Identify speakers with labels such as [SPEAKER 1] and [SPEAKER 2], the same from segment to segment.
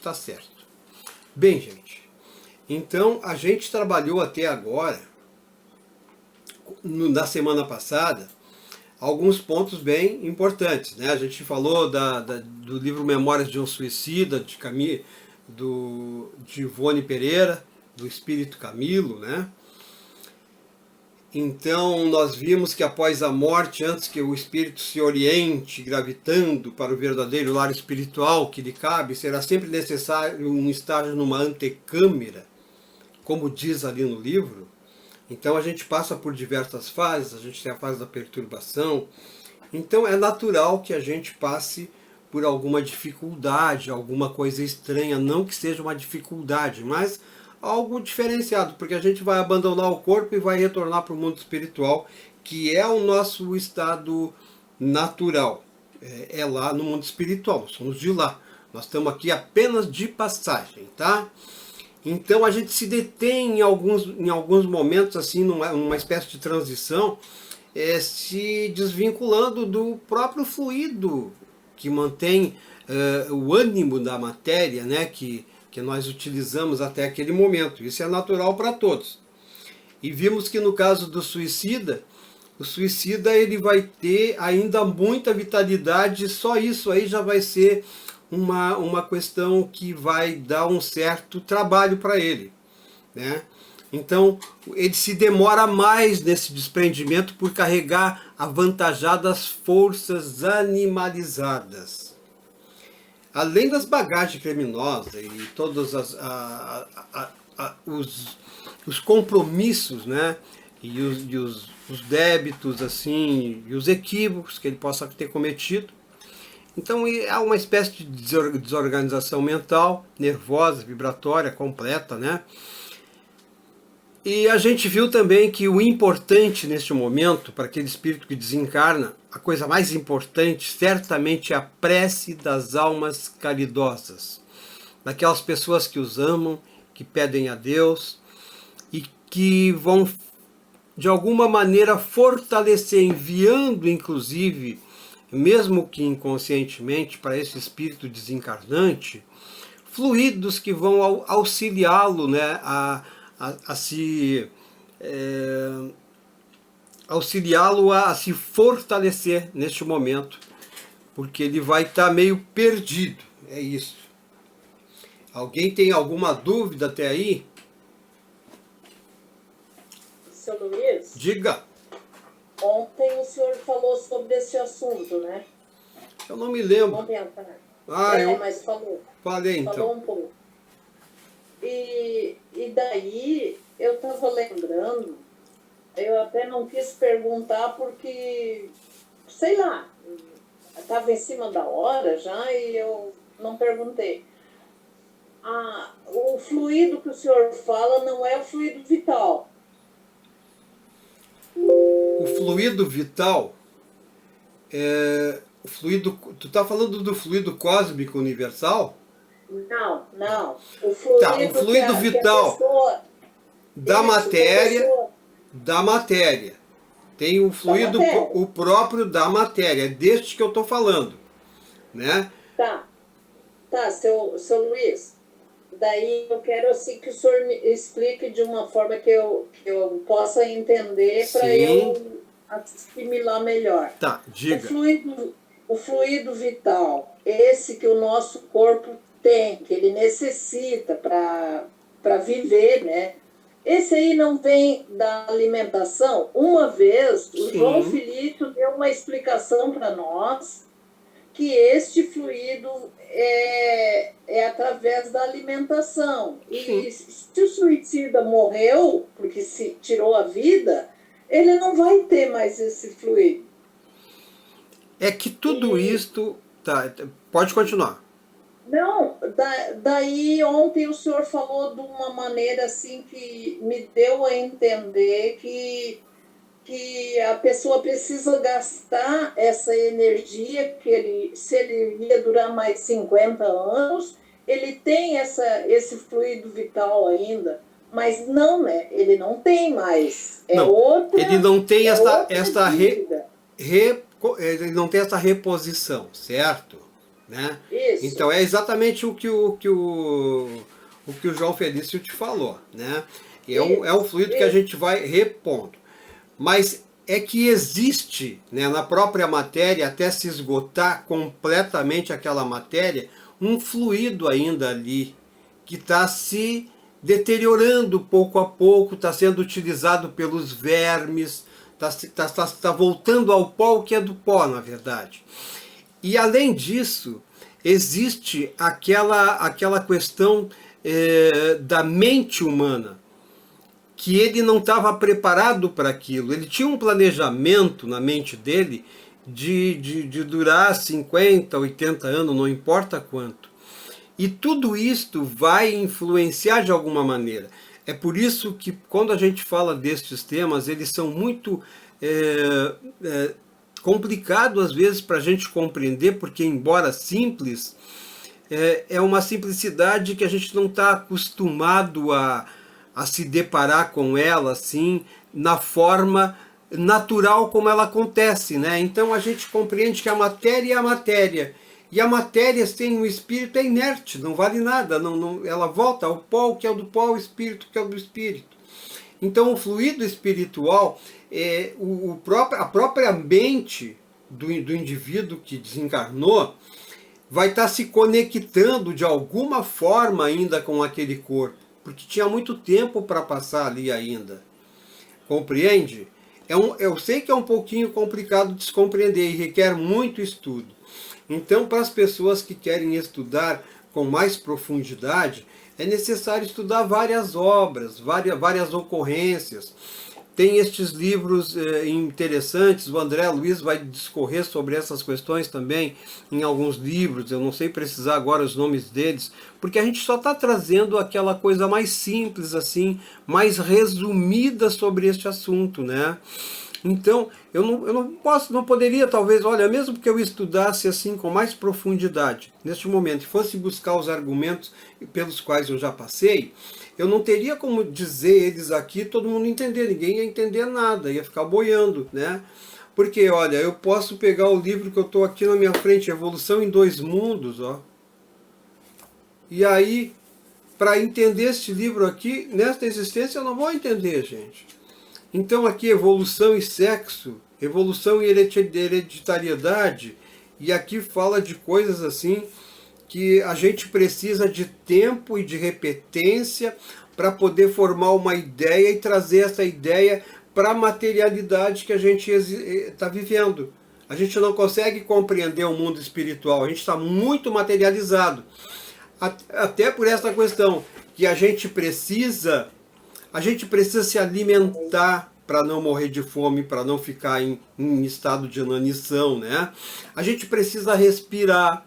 [SPEAKER 1] está certo. Bem, gente, então a gente trabalhou até agora, na semana passada, alguns pontos bem importantes, né? A gente falou do livro Memórias de um Suicida, de Ivone Pereira, do Espírito Camilo, né? Então nós vimos que após a morte, antes que o espírito se oriente gravitando para o verdadeiro lar espiritual que lhe cabe, será sempre necessário um estágio numa antecâmara, como diz ali no livro. Então a gente passa por diversas fases, a gente tem a fase da perturbação. Então é natural que a gente passe por alguma dificuldade, alguma coisa estranha, não que seja uma dificuldade, mas algo diferenciado, porque a gente vai abandonar o corpo e vai retornar para o mundo espiritual, que é o nosso estado natural. É lá no mundo espiritual, nós somos de lá. Nós estamos aqui apenas de passagem, tá? Então a gente se detém em alguns momentos, assim, numa espécie de transição, se desvinculando do próprio fluido que mantém o ânimo da matéria, né, que nós utilizamos até aquele momento. Isso é natural para todos. E vimos que no caso do suicida, o suicida ele vai ter ainda muita vitalidade, só isso aí já vai ser uma questão que vai dar um certo trabalho para ele, né? Então, ele se demora mais nesse desprendimento por carregar avantajadas forças animalizadas. Além das bagagens criminosas e todos os compromissos, né? E os débitos, assim, e os equívocos que ele possa ter cometido. Então há uma espécie de desorganização mental, nervosa, vibratória, completa, né? E a gente viu também que o importante neste momento, para aquele espírito que desencarna, a coisa mais importante certamente é a prece das almas caridosas, daquelas pessoas que os amam, que pedem a Deus e que vão de alguma maneira fortalecer, enviando inclusive, mesmo que inconscientemente, para esse espírito desencarnante, fluidos que vão auxiliá-lo, né, auxiliá-lo a se fortalecer neste momento, porque ele vai estar meio perdido. É isso. Alguém tem alguma dúvida até aí?
[SPEAKER 2] Seu Luiz?
[SPEAKER 1] Diga.
[SPEAKER 2] Ontem o senhor falou sobre esse assunto, né?
[SPEAKER 1] Eu não me lembro.
[SPEAKER 2] Ontem à tarde. Mas falou.
[SPEAKER 1] Falei então.
[SPEAKER 2] Falou um pouco. E daí eu estava lembrando, eu até não quis perguntar porque, sei lá, estava em cima da hora já e eu não perguntei. O fluido que o senhor fala não é o fluido vital.
[SPEAKER 1] O fluido vital o fluido. Tu está falando do fluido cósmico universal?
[SPEAKER 2] Não. O fluido
[SPEAKER 1] vital da matéria. Da matéria. Tem o fluido, o próprio da matéria, é deste que eu estou falando, né?
[SPEAKER 2] Tá, seu Luiz. Daí eu quero assim que o senhor me explique de uma forma que eu possa entender para eu assimilar melhor.
[SPEAKER 1] Tá, diga.
[SPEAKER 2] O fluido vital, esse que o nosso corpo tem, que ele necessita para viver, né? Esse aí não vem da alimentação? Uma vez, o João Felício deu uma explicação para nós que este fluido é através da alimentação. E se o suicida morreu, porque se tirou a vida, ele não vai ter mais esse fluido.
[SPEAKER 1] É que tudo isto... Tá, pode continuar.
[SPEAKER 2] Não, daí ontem o senhor falou de uma maneira assim que me deu a entender que a pessoa precisa gastar essa energia, se ele ia durar mais 50 anos, ele tem esse fluido vital ainda, mas não, né? Ele não tem mais.
[SPEAKER 1] Ele não tem ele não tem essa reposição, certo? né?
[SPEAKER 2] Isso.
[SPEAKER 1] Então é exatamente o que o João Felício te falou, né? É um fluido que a gente vai repondo. Mas é que existe, né, na própria matéria, até se esgotar completamente aquela matéria, um fluido ainda ali, que está se deteriorando pouco a pouco, está sendo utilizado pelos vermes, está voltando ao pó, o que é do pó, na verdade. E além disso, existe aquela questão da mente humana, que ele não estava preparado para aquilo. Ele tinha um planejamento na mente dele de durar 50, 80 anos, não importa quanto. E tudo isto vai influenciar de alguma maneira. É por isso que quando a gente fala destes temas, eles são muito complicados às vezes para a gente compreender, porque embora simples, é uma simplicidade que a gente não está acostumado a se deparar com ela assim, na forma natural como ela acontece, né? Então a gente compreende que a matéria é a matéria. E a matéria sem o espírito é inerte, não vale nada. Ela volta ao pó, o que é do pó, o espírito, que é do espírito. Então o fluido espiritual, a própria mente do indivíduo que desencarnou, vai estar se conectando de alguma forma ainda com aquele corpo, porque tinha muito tempo para passar ali ainda. Compreende? Eu sei que é um pouquinho complicado de se compreender e requer muito estudo. Então, para as pessoas que querem estudar com mais profundidade, é necessário estudar várias obras, várias ocorrências. Tem estes livros interessantes, o André Luiz vai discorrer sobre essas questões também em alguns livros, eu não sei precisar agora os nomes deles, porque a gente só está trazendo aquela coisa mais simples, assim, mais resumida sobre este assunto, né? Então, eu não poderia, talvez, olha, mesmo que eu estudasse assim com mais profundidade, neste momento, e fosse buscar os argumentos pelos quais eu já passei, eu não teria como dizer eles aqui, todo mundo entender, ninguém ia entender nada, ia ficar boiando, né? Porque, olha, eu posso pegar o livro que eu estou aqui na minha frente, Evolução em Dois Mundos, ó. E aí, para entender este livro aqui, nesta existência, eu não vou entender, gente. Então aqui evolução e sexo, evolução e hereditariedade, e aqui fala de coisas assim que a gente precisa de tempo e de repetência para poder formar uma ideia e trazer essa ideia para a materialidade que a gente está vivendo. A gente não consegue compreender o mundo espiritual, a gente está muito materializado. Até por essa questão que a gente precisa se alimentar para não morrer de fome, para não ficar em estado de inanição, né? A gente precisa respirar,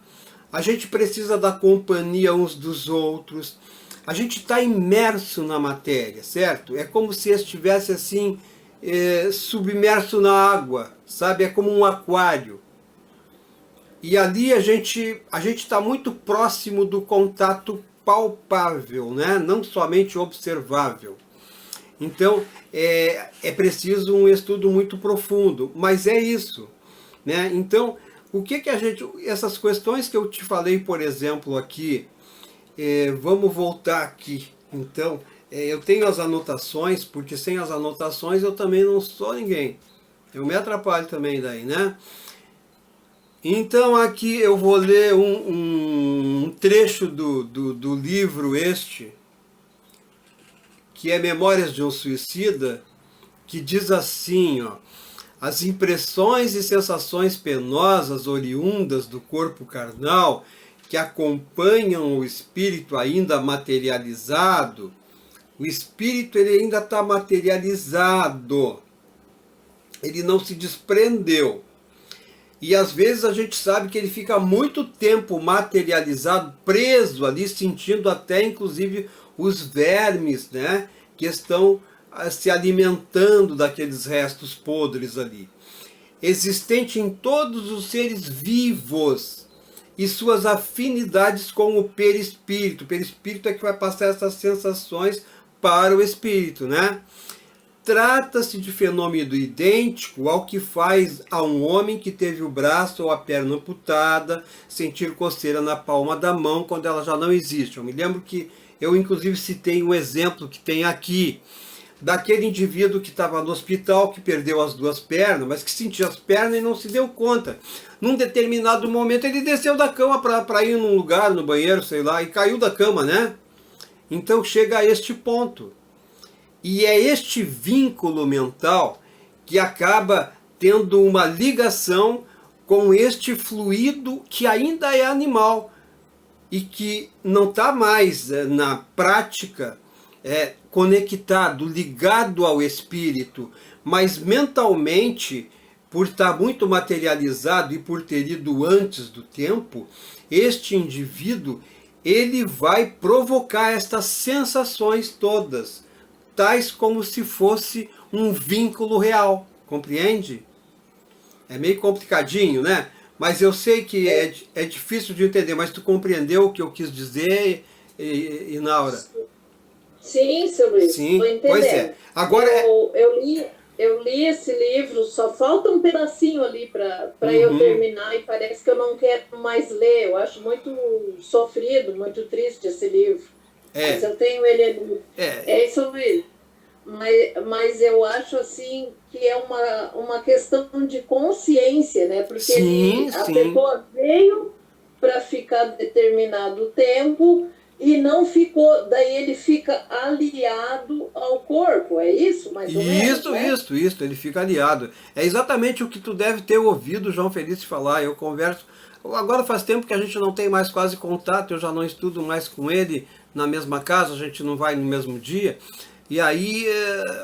[SPEAKER 1] a gente precisa da companhia uns dos outros. A gente está imerso na matéria, certo? É como se estivesse assim, submerso na água, sabe? É como um aquário. E ali a gente está muito próximo do contato palpável, né? Não somente observável. Então, é preciso um estudo muito profundo, mas é isso, né? Então, essas questões que eu te falei, por exemplo, aqui, vamos voltar aqui. Então, eu tenho as anotações, porque sem as anotações eu também não sou ninguém. Eu me atrapalho também daí, né? Então, aqui eu vou ler um trecho do livro que é Memórias de um Suicida, que diz assim, ó: as impressões e sensações penosas oriundas do corpo carnal que acompanham o espírito ainda materializado, o espírito ele ainda está materializado, ele não se desprendeu. E às vezes a gente sabe que ele fica muito tempo materializado, preso ali, sentindo até inclusive os vermes, né, que estão se alimentando daqueles restos podres ali. Existente em todos os seres vivos e suas afinidades com o perispírito. O perispírito é que vai passar essas sensações para o espírito, né? trata-se de fenômeno idêntico ao que faz a um homem que teve o braço ou a perna amputada sentir coceira na palma da mão quando ela já não existe. Eu me lembro que eu inclusive citei um exemplo que tem aqui, daquele indivíduo que estava no hospital, que perdeu as duas pernas, mas que sentia as pernas e não se deu conta. Num determinado momento ele desceu da cama para ir num lugar, no banheiro, sei lá, e caiu da cama, né? Então chega a este ponto. E é este vínculo mental que acaba tendo uma ligação com este fluido que ainda é animal e que não está mais na prática conectado, ligado ao espírito, mas mentalmente, por estar muito materializado e por ter ido antes do tempo, este indivíduo ele vai provocar estas sensações todas, tais como se fosse um vínculo real, compreende? É meio complicadinho, né? Mas eu sei que é difícil de entender, mas tu compreendeu o que eu quis dizer, Inaura?
[SPEAKER 2] Sim, seu Luiz,
[SPEAKER 1] Sim,
[SPEAKER 2] estou entendendo.
[SPEAKER 1] pois é. Agora
[SPEAKER 2] eu li esse livro, só falta um pedacinho ali para eu terminar e parece que eu não quero mais ler. Eu acho muito sofrido, muito triste esse livro. Mas eu tenho ele ali. É isso, Luiz. Mas eu acho assim que é uma questão de consciência, né? Porque a pessoa veio para ficar determinado tempo e não ficou, daí ele fica aliado ao corpo, é isso? Mais ou menos, né?
[SPEAKER 1] Isso, ele fica aliado. É exatamente o que tu deve ter ouvido o João Felício falar. Eu converso, agora faz tempo que a gente não tem mais quase contato, eu já não estudo mais com ele na mesma casa, a gente não vai no mesmo dia, e aí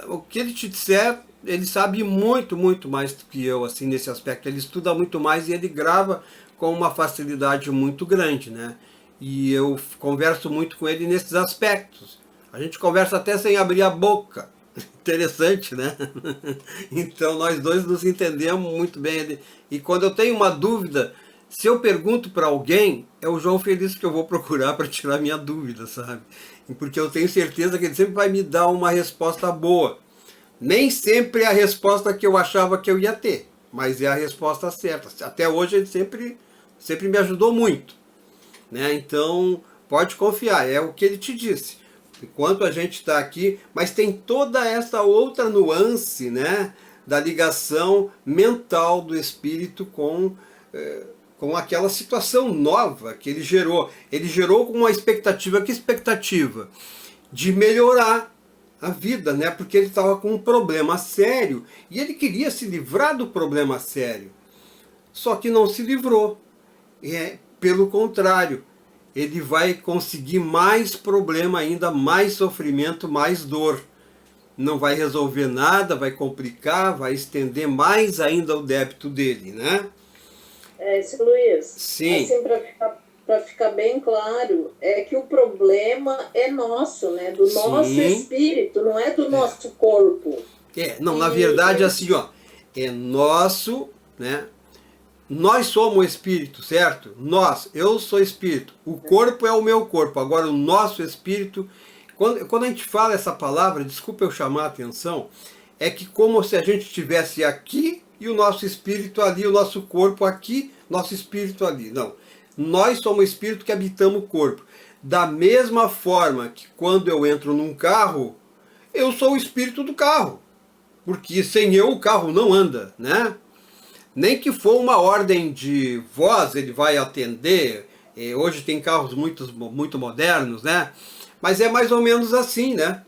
[SPEAKER 1] o que ele te disser, ele sabe muito, muito mais do que eu, assim, nesse aspecto. Ele estuda muito mais e ele grava com uma facilidade muito grande, né? E eu converso muito com ele nesses aspectos. A gente conversa até sem abrir a boca. Interessante, né? Então nós dois nos entendemos muito bem. E quando eu tenho uma dúvida, se eu pergunto para alguém, é o João Felício que eu vou procurar para tirar minha dúvida, sabe? Porque eu tenho certeza que ele sempre vai me dar uma resposta boa. Nem sempre é a resposta que eu achava que eu ia ter, mas é a resposta certa. Até hoje ele sempre me ajudou muito, né? Então pode confiar, é o que ele te disse. Enquanto a gente está aqui, mas tem toda essa outra nuance, né, da ligação mental do espírito com aquela situação nova que ele gerou. Ele gerou com uma expectativa, que expectativa? De melhorar a vida, né? Porque ele estava com um problema sério e ele queria se livrar do problema sério. Só que não se livrou. Pelo contrário, ele vai conseguir mais problema ainda, mais sofrimento, mais dor. Não vai resolver nada, vai complicar, vai estender mais ainda o débito dele, né?
[SPEAKER 2] Seu Luiz,
[SPEAKER 1] Sim.
[SPEAKER 2] Assim, para ficar bem claro, é que o problema é nosso, né? Do nosso espírito, não é do nosso corpo.
[SPEAKER 1] Não, na verdade, assim, ó, é nosso, né? Nós somos o espírito, certo? Eu sou espírito. O corpo é o meu corpo. Agora, o nosso espírito, quando a gente fala essa palavra, desculpa eu chamar a atenção, é que como se a gente estivesse aqui e o nosso espírito ali, o nosso corpo aqui, nosso espírito ali. Não. Nós somos o espírito que habitamos o corpo. Da mesma forma que quando eu entro num carro, eu sou o espírito do carro. Porque sem eu o carro não anda, né? Nem que for uma ordem de voz, ele vai atender. Hoje tem carros muito modernos, né? Mas é mais ou menos assim, né?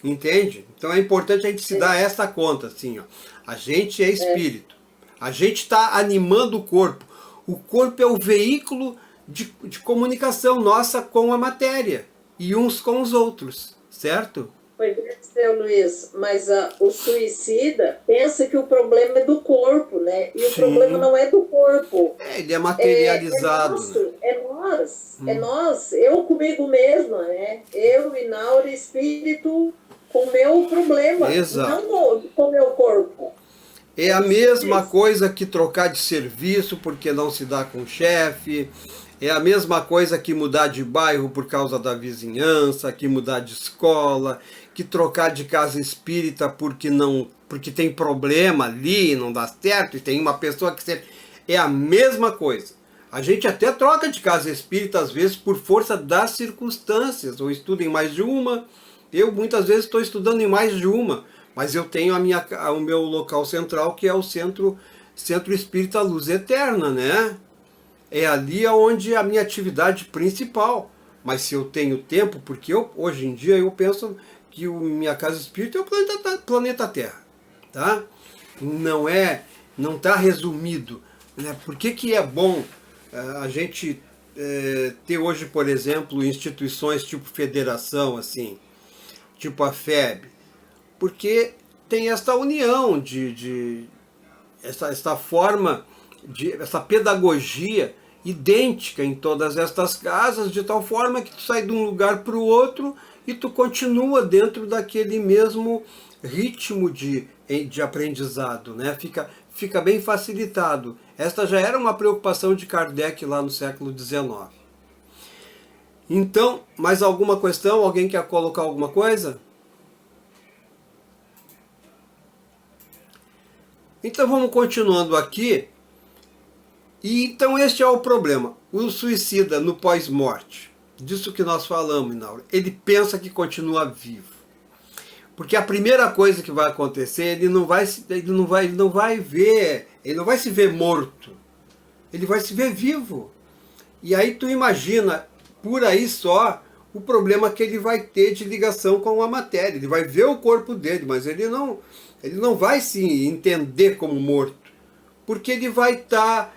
[SPEAKER 1] Entende? Então é importante a gente se dar essa conta, assim, ó. A gente é espírito. A gente está animando o corpo. O corpo é o veículo de comunicação nossa com a matéria. E uns com os outros, certo?
[SPEAKER 2] Pois é, seu Luiz, mas o suicida pensa que o problema é do corpo, né? E o problema não é do corpo.
[SPEAKER 1] Ele é materializado.
[SPEAKER 2] É nós, eu comigo mesma, né? Eu, Inaura, espírito, com o meu problema, não com o meu corpo.
[SPEAKER 1] É a mesma coisa que trocar de serviço porque não se dá com o chefe, É a mesma coisa que mudar de bairro por causa da vizinhança, que mudar de escola, que trocar de casa espírita porque tem problema ali, não dá certo, e tem uma pessoa que sempre... É a mesma coisa. A gente até troca de casa espírita às vezes por força das circunstâncias, ou estuda em mais de uma. Eu muitas vezes estou estudando em mais de uma, mas eu tenho o meu local central, que é o Centro Espírita Luz Eterna, né? É ali onde é a minha atividade principal. Mas se eu tenho tempo, porque hoje em dia eu penso que minha casa espírita é o planeta Terra, tá? Não está resumido, né? Por que é bom a gente ter hoje, por exemplo, instituições tipo federação, assim, tipo a FEB? Porque tem essa união essa forma, essa pedagogia idêntica em todas estas casas, de tal forma que tu sai de um lugar para o outro e tu continua dentro daquele mesmo ritmo de aprendizado, né? Fica bem facilitado. Esta já era uma preocupação de Kardec lá no século XIX. Então, mais alguma questão? Alguém quer colocar alguma coisa? Então vamos continuando aqui. E então este é o problema. O suicida no pós-morte, disso que nós falamos, Inaura, ele pensa que continua vivo. Porque a primeira coisa que vai acontecer, ele não vai se ver morto. Ele vai se ver vivo. E aí tu imagina, por aí só, o problema que ele vai ter de ligação com a matéria. Ele vai ver o corpo dele, mas ele não vai se entender como morto. Porque ele vai estar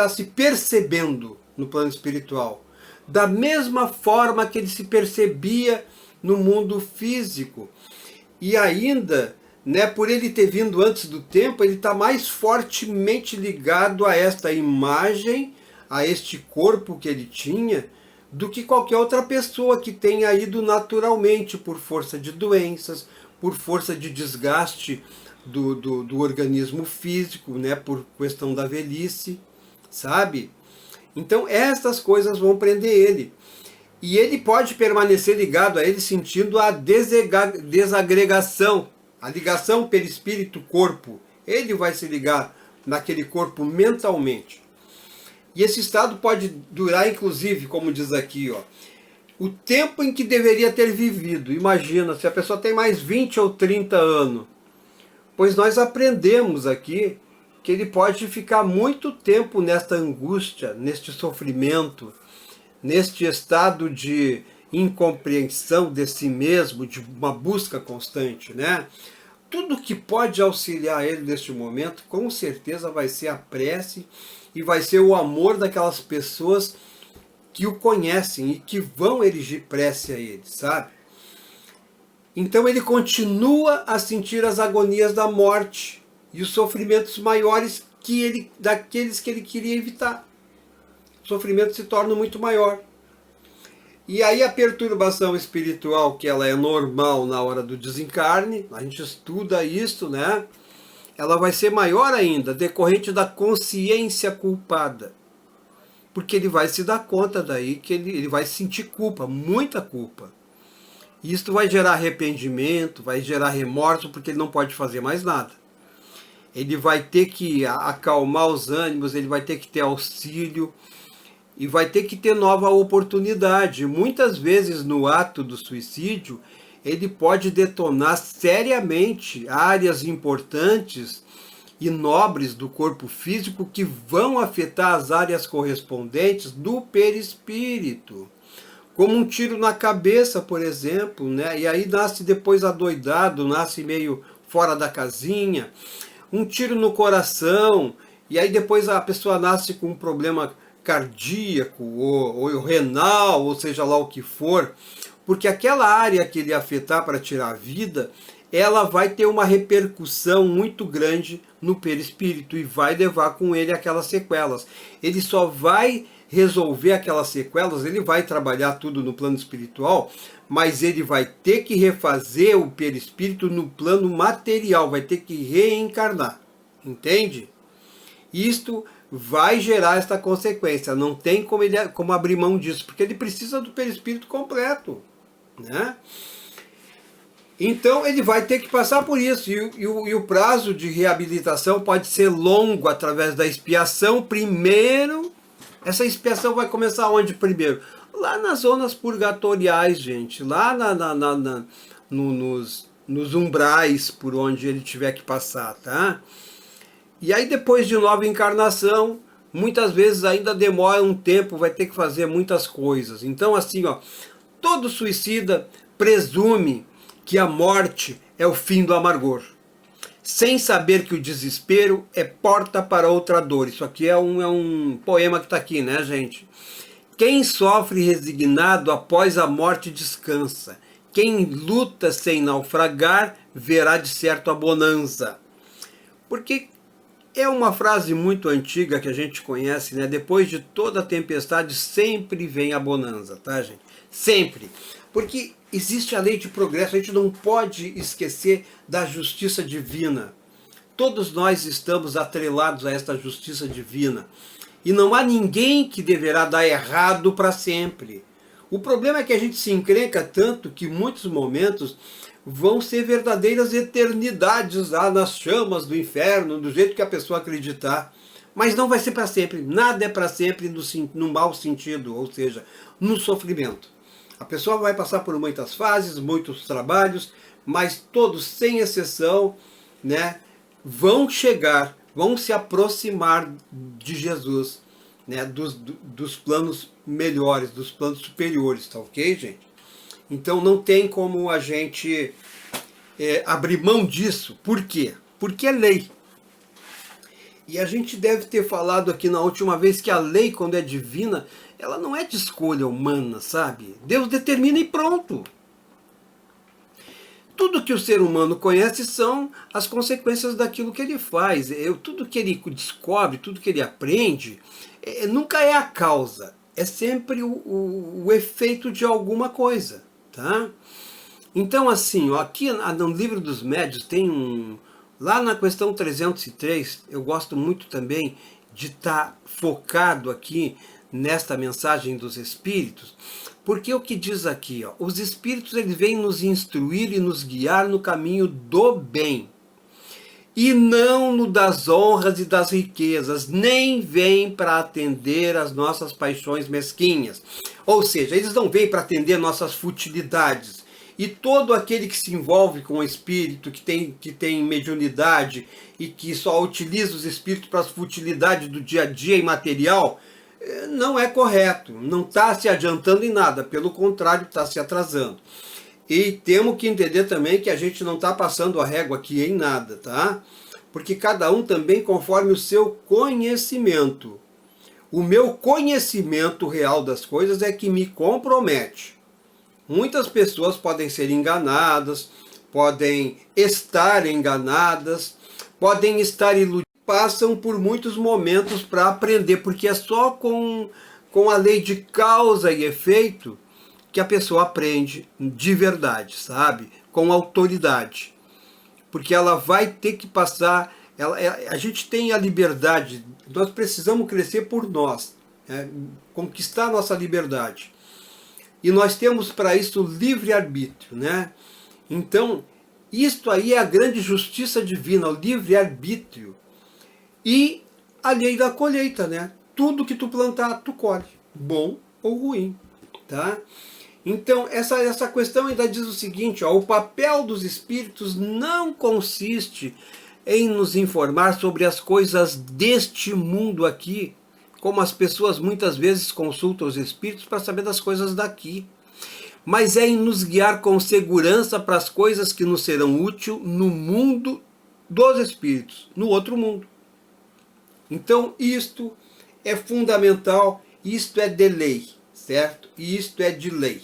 [SPEAKER 1] se percebendo no plano espiritual. Da mesma forma que ele se percebia no mundo físico. E ainda, né, por ele ter vindo antes do tempo, ele está mais fortemente ligado a esta imagem, a este corpo que ele tinha, do que qualquer outra pessoa que tenha ido naturalmente, por força de doenças, por força de desgaste do organismo físico, né, por questão da velhice, sabe? Então estas coisas vão prender ele. E ele pode permanecer ligado a ele sentindo a desagregação, a ligação perispírito-corpo. Ele vai se ligar naquele corpo mentalmente. E esse estado pode durar, inclusive, como diz aqui, ó, o tempo em que deveria ter vivido. Imagina, se a pessoa tem mais 20 ou 30 anos. Pois nós aprendemos aqui que ele pode ficar muito tempo nesta angústia, neste sofrimento, neste estado de incompreensão de si mesmo, de uma busca constante, né? Tudo que pode auxiliar ele neste momento, com certeza vai ser a prece e vai ser o amor daquelas pessoas que o conhecem e que vão erigir prece a ele, sabe? Então ele continua a sentir as agonias da morte e os sofrimentos maiores daqueles que ele queria evitar. O sofrimento se torna muito maior. E aí a perturbação espiritual, que ela é normal na hora do desencarne, a gente estuda isso, né? Ela vai ser maior ainda, decorrente da consciência culpada. Porque ele vai se dar conta daí que ele vai sentir culpa, muita culpa. E isso vai gerar arrependimento, vai gerar remorso, porque ele não pode fazer mais nada. Ele vai ter que acalmar os ânimos, ele vai ter que ter auxílio, e vai ter que ter nova oportunidade. Muitas vezes no ato do suicídio, ele pode detonar seriamente áreas importantes e nobres do corpo físico que vão afetar as áreas correspondentes do perispírito. Como um tiro na cabeça, por exemplo, né? E aí nasce depois adoidado, nasce meio fora da casinha. Um tiro no coração, e aí depois a pessoa nasce com um problema cardíaco, ou renal, ou seja lá o que for, porque aquela área que ele afetar para tirar a vida, ela vai ter uma repercussão muito grande no perispírito e vai levar com ele aquelas sequelas. Ele só vai resolver aquelas sequelas, ele vai trabalhar tudo no plano espiritual, mas ele vai ter que refazer o perispírito no plano material, vai ter que reencarnar, entende? Isto vai gerar esta consequência. Não tem como abrir mão disso, porque ele precisa do perispírito completo, né? Então ele vai ter que passar por isso, e o prazo de reabilitação pode ser longo através da expiação. Primeiro, essa expiação vai começar onde primeiro? Lá nas zonas purgatoriais, gente, lá nos umbrais por onde ele tiver que passar, tá? E aí depois de nova encarnação, muitas vezes ainda demora um tempo, vai ter que fazer muitas coisas. Então assim, ó, todo suicida presume que a morte é o fim do amargor, sem saber que o desespero é porta para outra dor. Isso aqui é um poema que está aqui, né, gente? Quem sofre resignado após a morte descansa. Quem luta sem naufragar verá de certo a bonança. Porque é uma frase muito antiga que a gente conhece, né? Depois de toda tempestade sempre vem a bonança, tá, gente? Sempre. Porque existe a lei de progresso, a gente não pode esquecer da justiça divina. Todos nós estamos atrelados a esta justiça divina. E não há ninguém que deverá dar errado para sempre. O problema é que a gente se encrenca tanto que muitos momentos vão ser verdadeiras eternidades lá nas chamas do inferno, do jeito que a pessoa acreditar. Mas não vai ser para sempre. Nada é para sempre no mau sentido, ou seja, no sofrimento. A pessoa vai passar por muitas fases, muitos trabalhos, mas todos, sem exceção, né, vão chegar, vão se aproximar de Jesus, né, dos planos melhores, dos planos superiores, tá ok, gente? Então não tem como a gente abrir mão disso. Por quê? Porque é lei. E a gente deve ter falado aqui na última vez que a lei, quando é divina, ela não é de escolha humana, sabe? Deus determina e pronto. Tudo que o ser humano conhece são as consequências daquilo que ele faz. Tudo que ele descobre, tudo que ele aprende, nunca é a causa. É sempre o efeito de alguma coisa, tá? Então, assim, ó, aqui no Livro dos Médiuns tem lá na questão 303, eu gosto muito também de estar focado aqui nesta mensagem dos Espíritos, porque o que diz aqui, ó, os Espíritos eles vêm nos instruir e nos guiar no caminho do bem, e não no das honras e das riquezas, nem vêm para atender às nossas paixões mesquinhas. Ou seja, eles não vêm para atender nossas futilidades. E todo aquele que se envolve com o espírito, que tem mediunidade e que só utiliza os espíritos para as futilidades do dia a dia imaterial, não é correto, não está se adiantando em nada, pelo contrário, está se atrasando. E temos que entender também que a gente não está passando a régua aqui em nada, tá? Porque cada um também conforme o seu conhecimento. O meu conhecimento real das coisas é que me compromete. Muitas pessoas podem ser enganadas, podem estar enganadas, podem estar iludidas, passam por muitos momentos para aprender, porque é só com a lei de causa e efeito que a pessoa aprende de verdade, sabe? Com autoridade. Porque ela vai ter que passar, a gente tem a liberdade, nós precisamos crescer por nós, conquistar a nossa liberdade. E nós temos para isso livre-arbítrio, né? Então, isto aí é a grande justiça divina, o livre-arbítrio. E a lei da colheita, né? Tudo que tu plantar, tu colhe, bom ou ruim, tá? Então, essa questão ainda diz o seguinte, ó, o papel dos espíritos não consiste em nos informar sobre as coisas deste mundo aqui, como as pessoas muitas vezes consultam os espíritos para saber das coisas daqui, mas é em nos guiar com segurança para as coisas que nos serão úteis no mundo dos espíritos, no outro mundo. Então isto é fundamental, isto é de lei, certo? E isto é de lei.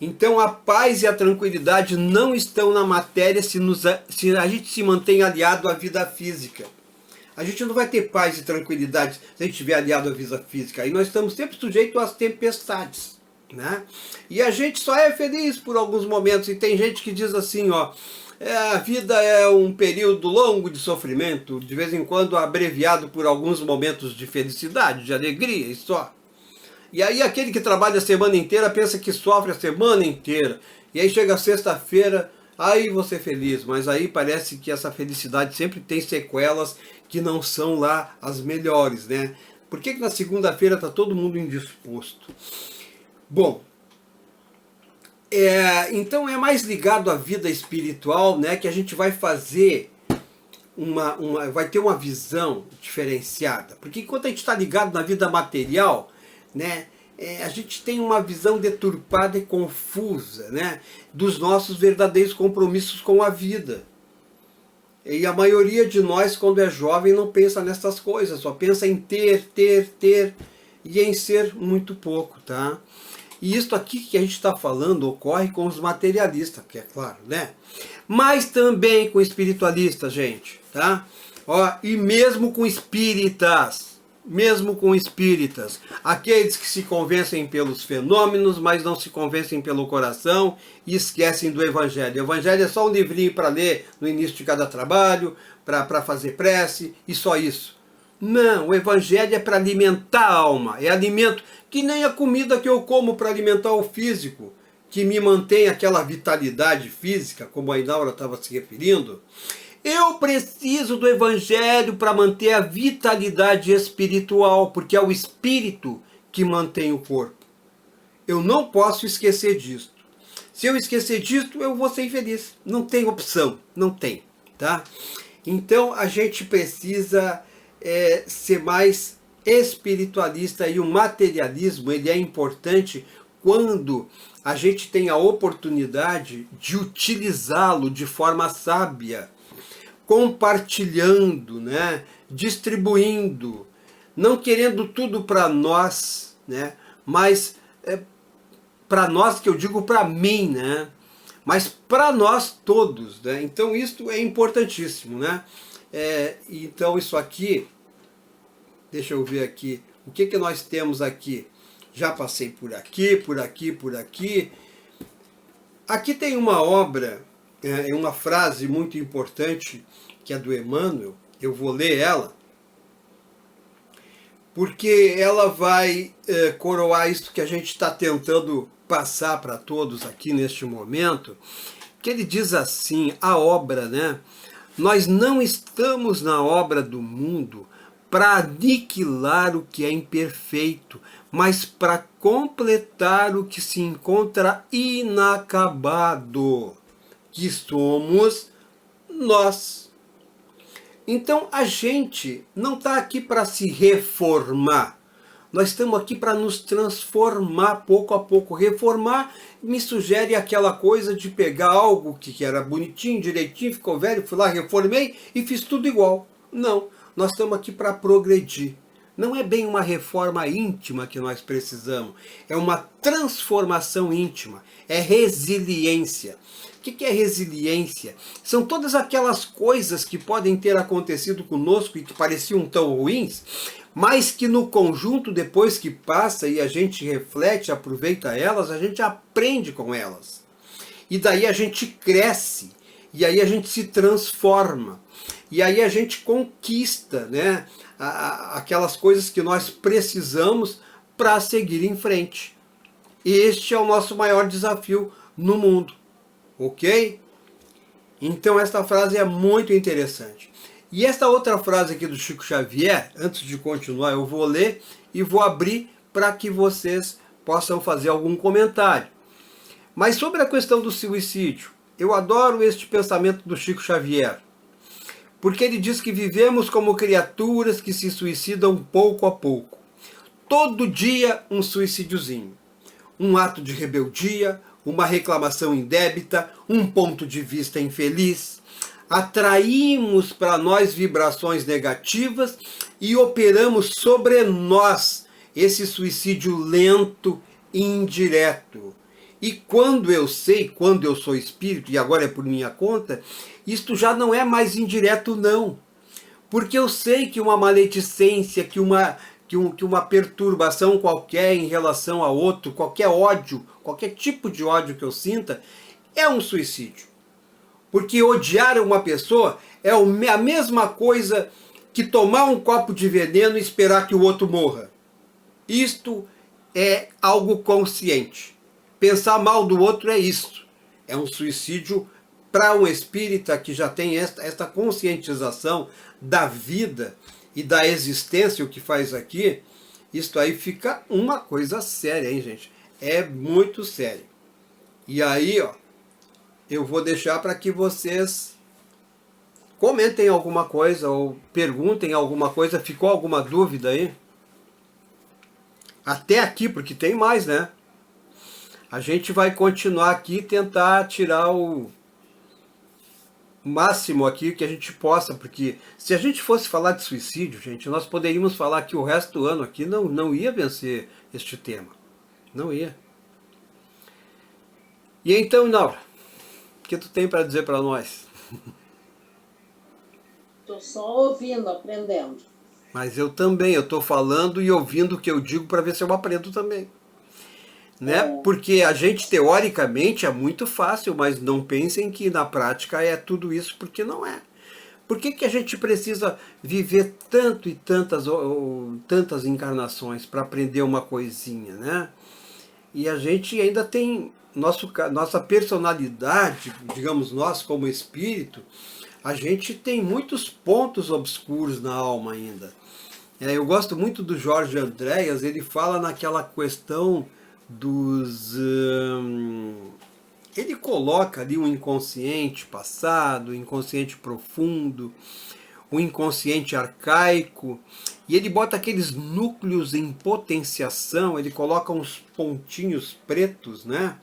[SPEAKER 1] Então a paz e a tranquilidade não estão na matéria se a gente se mantém aliado à vida física. A gente não vai ter paz e tranquilidade se a gente estiver aliado à vida física. Aí nós estamos sempre sujeitos às tempestades, né? E a gente só é feliz por alguns momentos. E tem gente que diz assim, ó, A vida é um período longo de sofrimento, de vez em quando abreviado por alguns momentos de felicidade, de alegria e só. E aí aquele que trabalha a semana inteira pensa que sofre a semana inteira. E aí chega sexta-feira, aí você é feliz, mas aí parece que essa felicidade sempre tem sequelas que não são lá as melhores, né? Por que na segunda-feira está todo mundo indisposto? Bom, então é mais ligado à vida espiritual, né, que a gente vai fazer vai ter uma visão diferenciada. Porque enquanto a gente está ligado na vida material, né, a gente tem uma visão deturpada e confusa, né, dos nossos verdadeiros compromissos com a vida. E a maioria de nós, quando é jovem, não pensa nessas coisas, só pensa em ter, e em ser muito pouco, tá? E isso aqui que a gente está falando ocorre com os materialistas, que é claro, né? Mas também com espiritualistas, gente, tá? Ó, e mesmo com espíritas, aqueles que se convencem pelos fenômenos, mas não se convencem pelo coração e esquecem do Evangelho. O Evangelho é só um livrinho para ler no início de cada trabalho, para fazer prece e só isso. Não, o Evangelho é para alimentar a alma, é alimento que nem a comida que eu como para alimentar o físico, que me mantém aquela vitalidade física, como a Inaura estava se referindo. Eu preciso do Evangelho para manter a vitalidade espiritual, porque é o espírito que mantém o corpo. Eu não posso esquecer disso. Se eu esquecer disso, eu vou ser infeliz. Não tem opção, não tem, tá? Então a gente precisa ser mais espiritualista, e o materialismo ele é importante quando a gente tem a oportunidade de utilizá-lo de forma sábia, compartilhando, né, distribuindo, não querendo tudo para nós, né, mas para nós, que eu digo para mim, né, mas para nós todos, né? Então isso é importantíssimo, né? Então isso aqui, deixa eu ver aqui, o que nós temos aqui? Já passei por aqui, por aqui, por aqui. Aqui tem uma obra, uma frase muito importante, que é do Emmanuel. Eu vou ler ela, porque ela vai coroar isso que a gente está tentando passar para todos aqui neste momento, que ele diz assim, a obra, né? Nós não estamos na obra do mundo para aniquilar o que é imperfeito, mas para completar o que se encontra inacabado, que somos nós. Então a gente não está aqui para se reformar, nós estamos aqui para nos transformar pouco a pouco. Reformar me sugere aquela coisa de pegar algo que era bonitinho, direitinho, ficou velho, fui lá, reformei e fiz tudo igual. Não, nós estamos aqui para progredir. Não é bem uma reforma íntima que nós precisamos, é uma transformação íntima, é resiliência. O que é resiliência? São todas aquelas coisas que podem ter acontecido conosco e que pareciam tão ruins, mas que no conjunto, depois que passa e a gente reflete, aproveita elas, a gente aprende com elas. E daí a gente cresce, e aí a gente se transforma, e aí a gente conquista, né, aquelas coisas que nós precisamos para seguir em frente. Este é o nosso maior desafio no mundo. Ok? Então esta frase é muito interessante. E esta outra frase aqui do Chico Xavier, antes de continuar, eu vou ler e vou abrir para que vocês possam fazer algum comentário. Mas sobre a questão do suicídio, eu adoro este pensamento do Chico Xavier, porque ele diz que vivemos como criaturas que se suicidam pouco a pouco. Todo dia um suicídiozinho, um ato de rebeldia, uma reclamação indébita, um ponto de vista infeliz. Atraímos para nós vibrações negativas e operamos sobre nós esse suicídio lento e indireto. E quando eu sei, quando eu sou espírito, e agora é por minha conta, isto já não é mais indireto não. Porque eu sei que uma maledicência, que uma perturbação qualquer em relação a outro, qualquer ódio, qualquer tipo de ódio que eu sinta, é um suicídio. Porque odiar uma pessoa é a mesma coisa que tomar um copo de veneno e esperar que o outro morra. Isto é algo consciente. Pensar mal do outro é isso. É um suicídio para um espírita que já tem esta conscientização da vida e da existência, o que faz aqui. Isto aí fica uma coisa séria, hein, gente? É muito sério. E aí, ó, eu vou deixar para que vocês comentem alguma coisa ou perguntem alguma coisa. Ficou alguma dúvida aí? Até aqui, porque tem mais, né? A gente vai continuar aqui e tentar tirar o máximo aqui que a gente possa, porque se a gente fosse falar de suicídio, gente, nós poderíamos falar que o resto do ano aqui não ia vencer este tema. Não ia. E então, Inaura, o que tu tem para dizer para nós?
[SPEAKER 2] Estou só ouvindo, aprendendo.
[SPEAKER 1] Mas eu também, eu estou falando e ouvindo o que eu digo para ver se eu aprendo também. Né? Porque a gente, teoricamente, é muito fácil, mas não pensem que na prática é tudo isso, porque não é. Por que a gente precisa viver tanto e tantas encarnações para aprender uma coisinha, né? E a gente ainda tem nossa personalidade, digamos nós como espírito, a gente tem muitos pontos obscuros na alma ainda. Eu gosto muito do Jorge Andréas, ele fala naquela questão dos... ele coloca ali um inconsciente passado, um inconsciente profundo, um inconsciente arcaico, e ele bota aqueles núcleos em potenciação, ele coloca uns pontinhos pretos, né?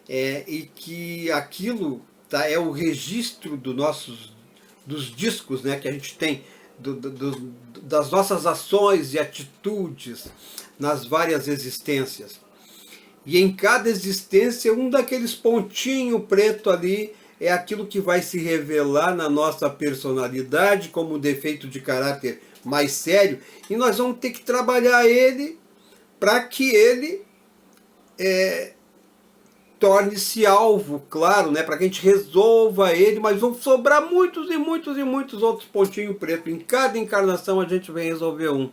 [SPEAKER 1] E que aquilo é o registro dos discos, né, que a gente tem, das nossas ações e atitudes nas várias existências. E em cada existência, um daqueles pontinhos preto ali é aquilo que vai se revelar na nossa personalidade como um defeito de caráter mais sério. E nós vamos ter que trabalhar ele para que ele torne-se alvo, claro, né, para que a gente resolva ele, mas vão sobrar muitos e muitos e muitos outros pontinhos pretos. Em cada encarnação a gente vem resolver um.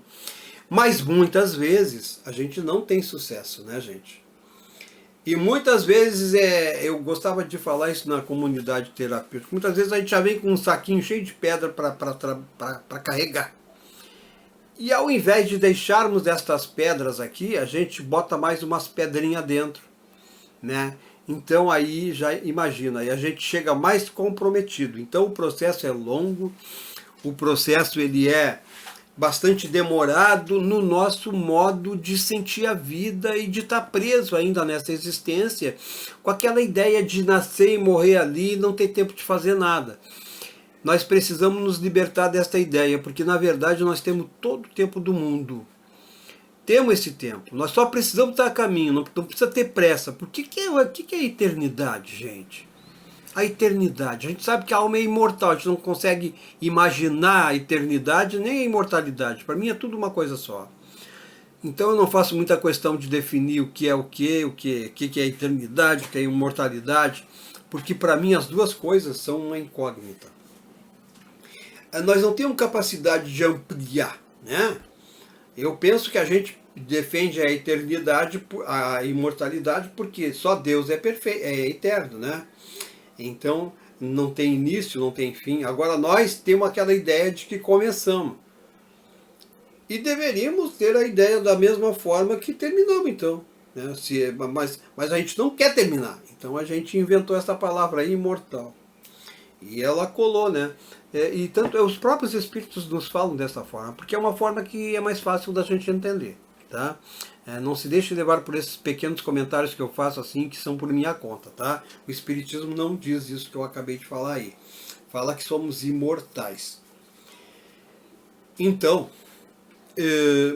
[SPEAKER 1] Mas muitas vezes a gente não tem sucesso, né, gente? E muitas vezes, eu gostava de falar isso na comunidade terapêutica, muitas vezes a gente já vem com um saquinho cheio de pedra para carregar. E ao invés de deixarmos estas pedras aqui, a gente bota mais umas pedrinhas dentro, né? Então aí já imagina, aí a gente chega mais comprometido. Então o processo é longo, o processo ele é bastante demorado no nosso modo de sentir a vida e de estar preso ainda nessa existência, com aquela ideia de nascer e morrer ali e não ter tempo de fazer nada. Nós precisamos nos libertar desta ideia, porque na verdade nós temos todo o tempo do mundo. Temos esse tempo, nós só precisamos estar a caminho, não precisa ter pressa. Por que é a eternidade, gente? A eternidade. A gente sabe que a alma é imortal, a gente não consegue imaginar a eternidade nem a imortalidade. Para mim é tudo uma coisa só. Então eu não faço muita questão de definir o que é o que é a eternidade, o que é a imortalidade, porque para mim as duas coisas são uma incógnita. Nós não temos capacidade de ampliar, né? Eu penso que a gente defende a eternidade, a imortalidade, porque só Deus é perfeito, é eterno, né? Então não tem início, não tem fim. Agora nós temos aquela ideia de que começamos. E deveríamos ter a ideia da mesma forma que terminamos, então. Né? Mas a gente não quer terminar. Então a gente inventou essa palavra aí, imortal. E ela colou, né? E tanto os próprios espíritos nos falam dessa forma, porque é uma forma que é mais fácil da gente entender. Tá? Não se deixe levar por esses pequenos comentários que eu faço assim, que são por minha conta, tá? O Espiritismo não diz isso que eu acabei de falar aí. Fala que somos imortais. Então,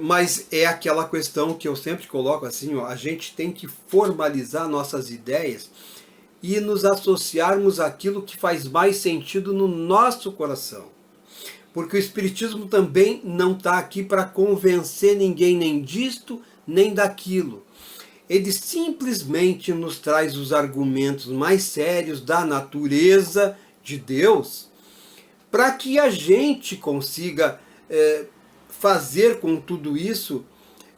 [SPEAKER 1] mas é aquela questão que eu sempre coloco assim, ó, a gente tem que formalizar nossas ideias e nos associarmos àquilo que faz mais sentido no nosso coração. Porque o Espiritismo também não está aqui para convencer ninguém nem disto, nem daquilo. Ele simplesmente nos traz os argumentos mais sérios da natureza de Deus, para que a gente consiga fazer com tudo isso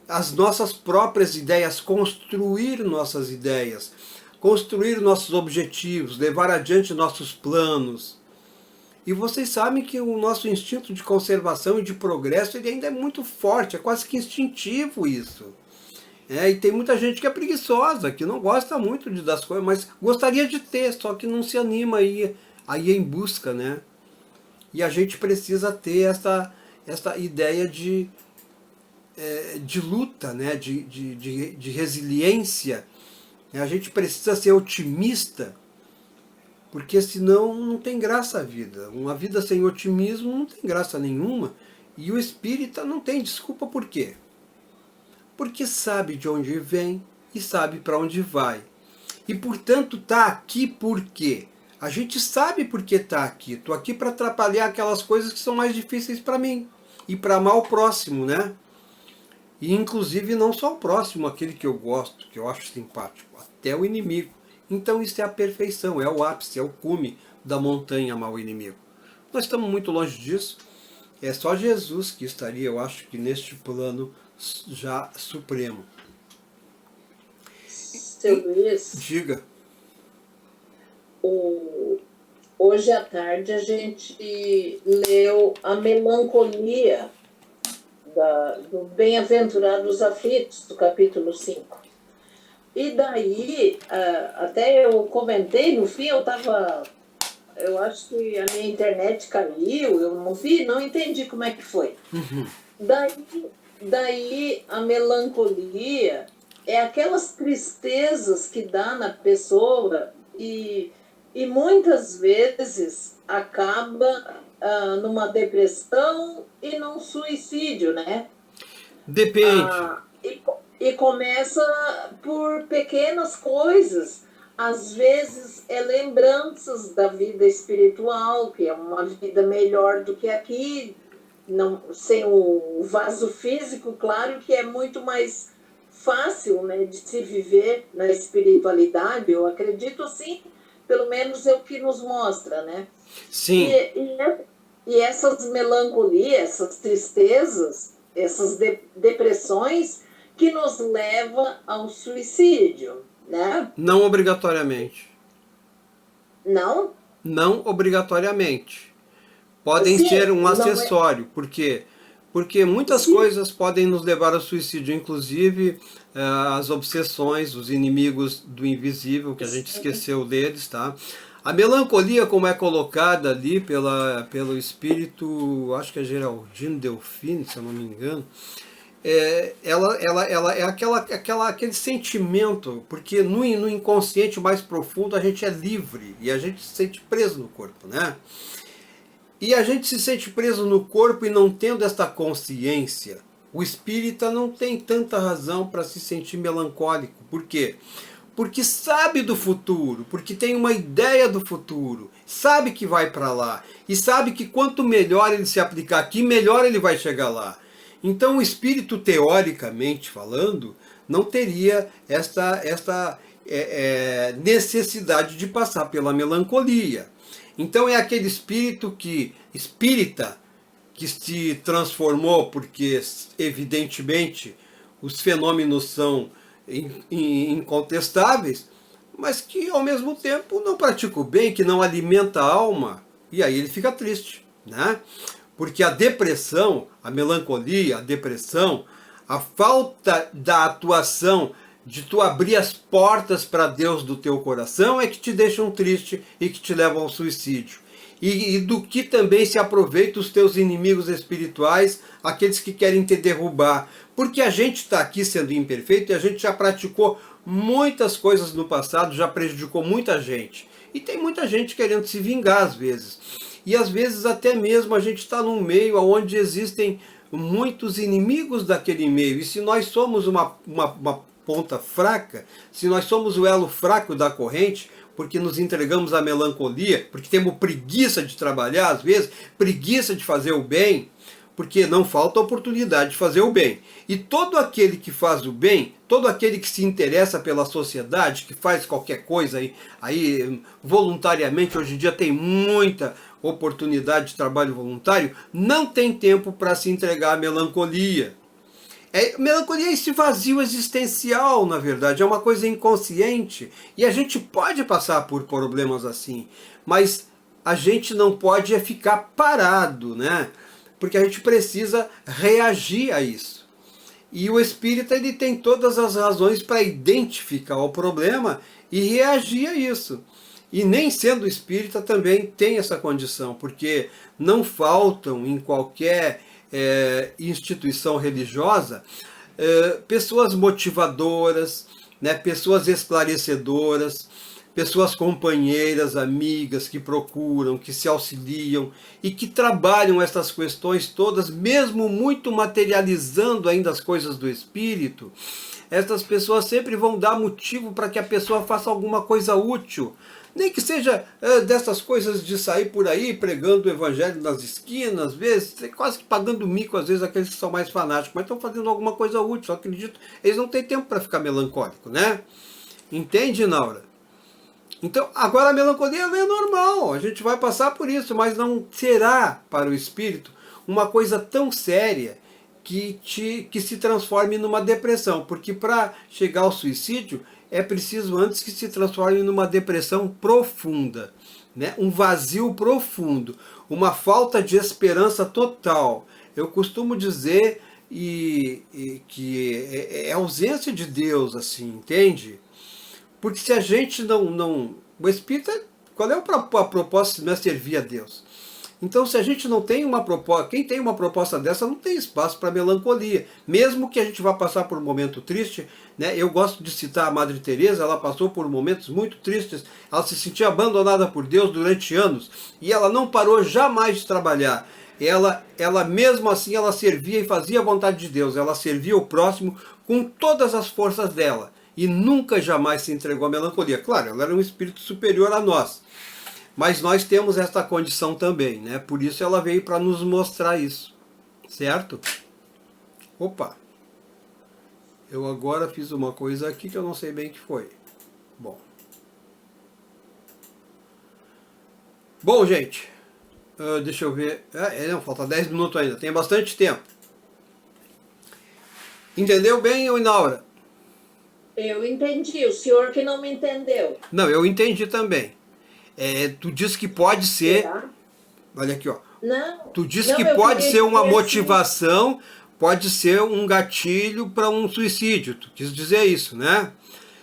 [SPEAKER 1] as nossas próprias ideias, construir nossas ideias, construir nossos objetivos, levar adiante nossos planos. E vocês sabem que o nosso instinto de conservação e de progresso ele ainda é muito forte, é quase que instintivo isso. E tem muita gente que é preguiçosa, que não gosta muito das coisas, mas gostaria de ter, só que não se anima a ir em busca, né? E a gente precisa ter essa ideia de luta, né? de resiliência. A gente precisa ser otimista, porque senão não tem graça a vida. Uma vida sem otimismo não tem graça nenhuma. E o espírita não tem desculpa por quê? Porque sabe de onde vem e sabe para onde vai. E, portanto, está aqui por quê? A gente sabe por que está aqui. Estou aqui para atrapalhar aquelas coisas que são mais difíceis para mim. E para amar o próximo, né? E, inclusive, não só o próximo, aquele que eu gosto, que eu acho simpático, até o inimigo. Então, isso é a perfeição, é o ápice, é o cume da montanha amar o inimigo. Nós estamos muito longe disso. É só Jesus que estaria, eu acho, que neste plano já supremo.
[SPEAKER 2] Seu Luiz,
[SPEAKER 1] diga.
[SPEAKER 2] Hoje à tarde a gente leu a melancolia do Bem-aventurados aflitos, do capítulo 5. E daí, até eu comentei, no fim eu acho que a minha internet caiu, eu não vi, não entendi como é que foi.
[SPEAKER 1] Uhum.
[SPEAKER 2] Daí a melancolia é aquelas tristezas que dá na pessoa e muitas vezes acaba numa depressão e num suicídio, né?
[SPEAKER 1] Depende.
[SPEAKER 2] E começa por pequenas coisas. Às vezes é lembranças da vida espiritual, que é uma vida melhor do que aqui, não, sem o vaso físico, claro que é muito mais fácil, né, de se viver na espiritualidade, eu acredito assim, pelo menos é o que nos mostra, né?
[SPEAKER 1] Sim.
[SPEAKER 2] E essas melancolias, essas tristezas, essas depressões que nos leva ao suicídio, né?
[SPEAKER 1] Não obrigatoriamente.
[SPEAKER 2] Não?
[SPEAKER 1] Não obrigatoriamente. Podem ser um acessório. Por quê? Porque muitas coisas podem nos levar ao suicídio, inclusive as obsessões, os inimigos do invisível, que a gente esqueceu deles, tá? A melancolia, como é colocada ali pelo espírito, acho que é Geraldine Delfino, se eu não me engano, ela é aquele sentimento, porque no inconsciente mais profundo a gente é livre e a gente se sente preso no corpo, né? E a gente se sente preso no corpo e não tendo esta consciência. O espírita não tem tanta razão para se sentir melancólico. Por quê? Porque sabe do futuro, porque tem uma ideia do futuro, sabe que vai para lá e sabe que quanto melhor ele se aplicar aqui, melhor ele vai chegar lá. Então o espírito, teoricamente falando, não teria esta necessidade de passar pela melancolia. Então é aquele espírita que se transformou, porque evidentemente os fenômenos são incontestáveis, mas que ao mesmo tempo não pratica o bem, que não alimenta a alma, e aí ele fica triste, né? Porque a depressão, a melancolia, a depressão, a falta da atuação de tu abrir as portas para Deus do teu coração é que te deixam triste e que te levam ao suicídio. E do que também se aproveita os teus inimigos espirituais, aqueles que querem te derrubar. Porque a gente está aqui sendo imperfeito e a gente já praticou muitas coisas no passado, já prejudicou muita gente. E tem muita gente querendo se vingar às vezes. E às vezes até mesmo a gente está num meio onde existem muitos inimigos daquele meio. E se nós somos uma ponta fraca, se nós somos o elo fraco da corrente, porque nos entregamos à melancolia, porque temos preguiça de trabalhar às vezes, preguiça de fazer o bem, porque não falta oportunidade de fazer o bem. E todo aquele que faz o bem, todo aquele que se interessa pela sociedade, que faz qualquer coisa aí voluntariamente, hoje em dia tem muita oportunidade de trabalho voluntário, não tem tempo para se entregar à melancolia. Melancolia é esse vazio existencial, na verdade, é uma coisa inconsciente, e a gente pode passar por problemas assim, mas a gente não pode ficar parado, né? Porque a gente precisa reagir a isso. E o espírita, ele tem todas as razões para identificar o problema e reagir a isso. E nem sendo espírita também tem essa condição, porque não faltam em qualquer instituição religiosa pessoas motivadoras, né, pessoas esclarecedoras, pessoas companheiras, amigas, que procuram, que se auxiliam e que trabalham essas questões todas, mesmo muito materializando ainda as coisas do espírito. Essas pessoas sempre vão dar motivo para que a pessoa faça alguma coisa útil. Nem que seja dessas coisas de sair por aí pregando o evangelho nas esquinas, às vezes, quase que pagando mico, às vezes, aqueles que são mais fanáticos, mas estão fazendo alguma coisa útil, eu acredito. Eles não têm tempo para ficar melancólico, né? Entende, Naura? Então, agora a melancolia é normal, a gente vai passar por isso, mas não será para o espírito uma coisa tão séria que se transforme numa depressão, porque para chegar ao suicídio é preciso antes que se transforme numa depressão profunda, né? Um vazio profundo, uma falta de esperança total. Eu costumo dizer que é ausência de Deus, assim, entende? Porque se a gente não... O espírita, qual é a proposta? Não é servir a Deus. Então, se a gente não tem uma proposta, quem tem uma proposta dessa não tem espaço para melancolia. Mesmo que a gente vá passar por um momento triste, né? Eu gosto de citar a Madre Teresa, ela passou por momentos muito tristes, ela se sentia abandonada por Deus durante anos, e ela não parou jamais de trabalhar. Ela mesmo assim, ela servia e fazia a vontade de Deus, ela servia o próximo com todas as forças dela, e nunca jamais se entregou à melancolia. Claro, ela era um espírito superior a nós, mas nós temos essa condição também, né? Por isso ela veio para nos mostrar isso, certo? Opa! Eu agora fiz uma coisa aqui que eu não sei bem o que foi. Bom, gente, deixa eu ver. Não, falta 10 minutos ainda, tem bastante tempo. Entendeu bem, Inaura?
[SPEAKER 2] Eu entendi, o senhor que não me entendeu.
[SPEAKER 1] Não, eu entendi também. Tu disse que pode ser...
[SPEAKER 2] Será?
[SPEAKER 1] Olha aqui, ó.
[SPEAKER 2] Não.
[SPEAKER 1] Tu disse
[SPEAKER 2] não,
[SPEAKER 1] que pode ser uma
[SPEAKER 2] assim,
[SPEAKER 1] motivação, pode ser um gatilho para um suicídio. Tu quis dizer isso, né?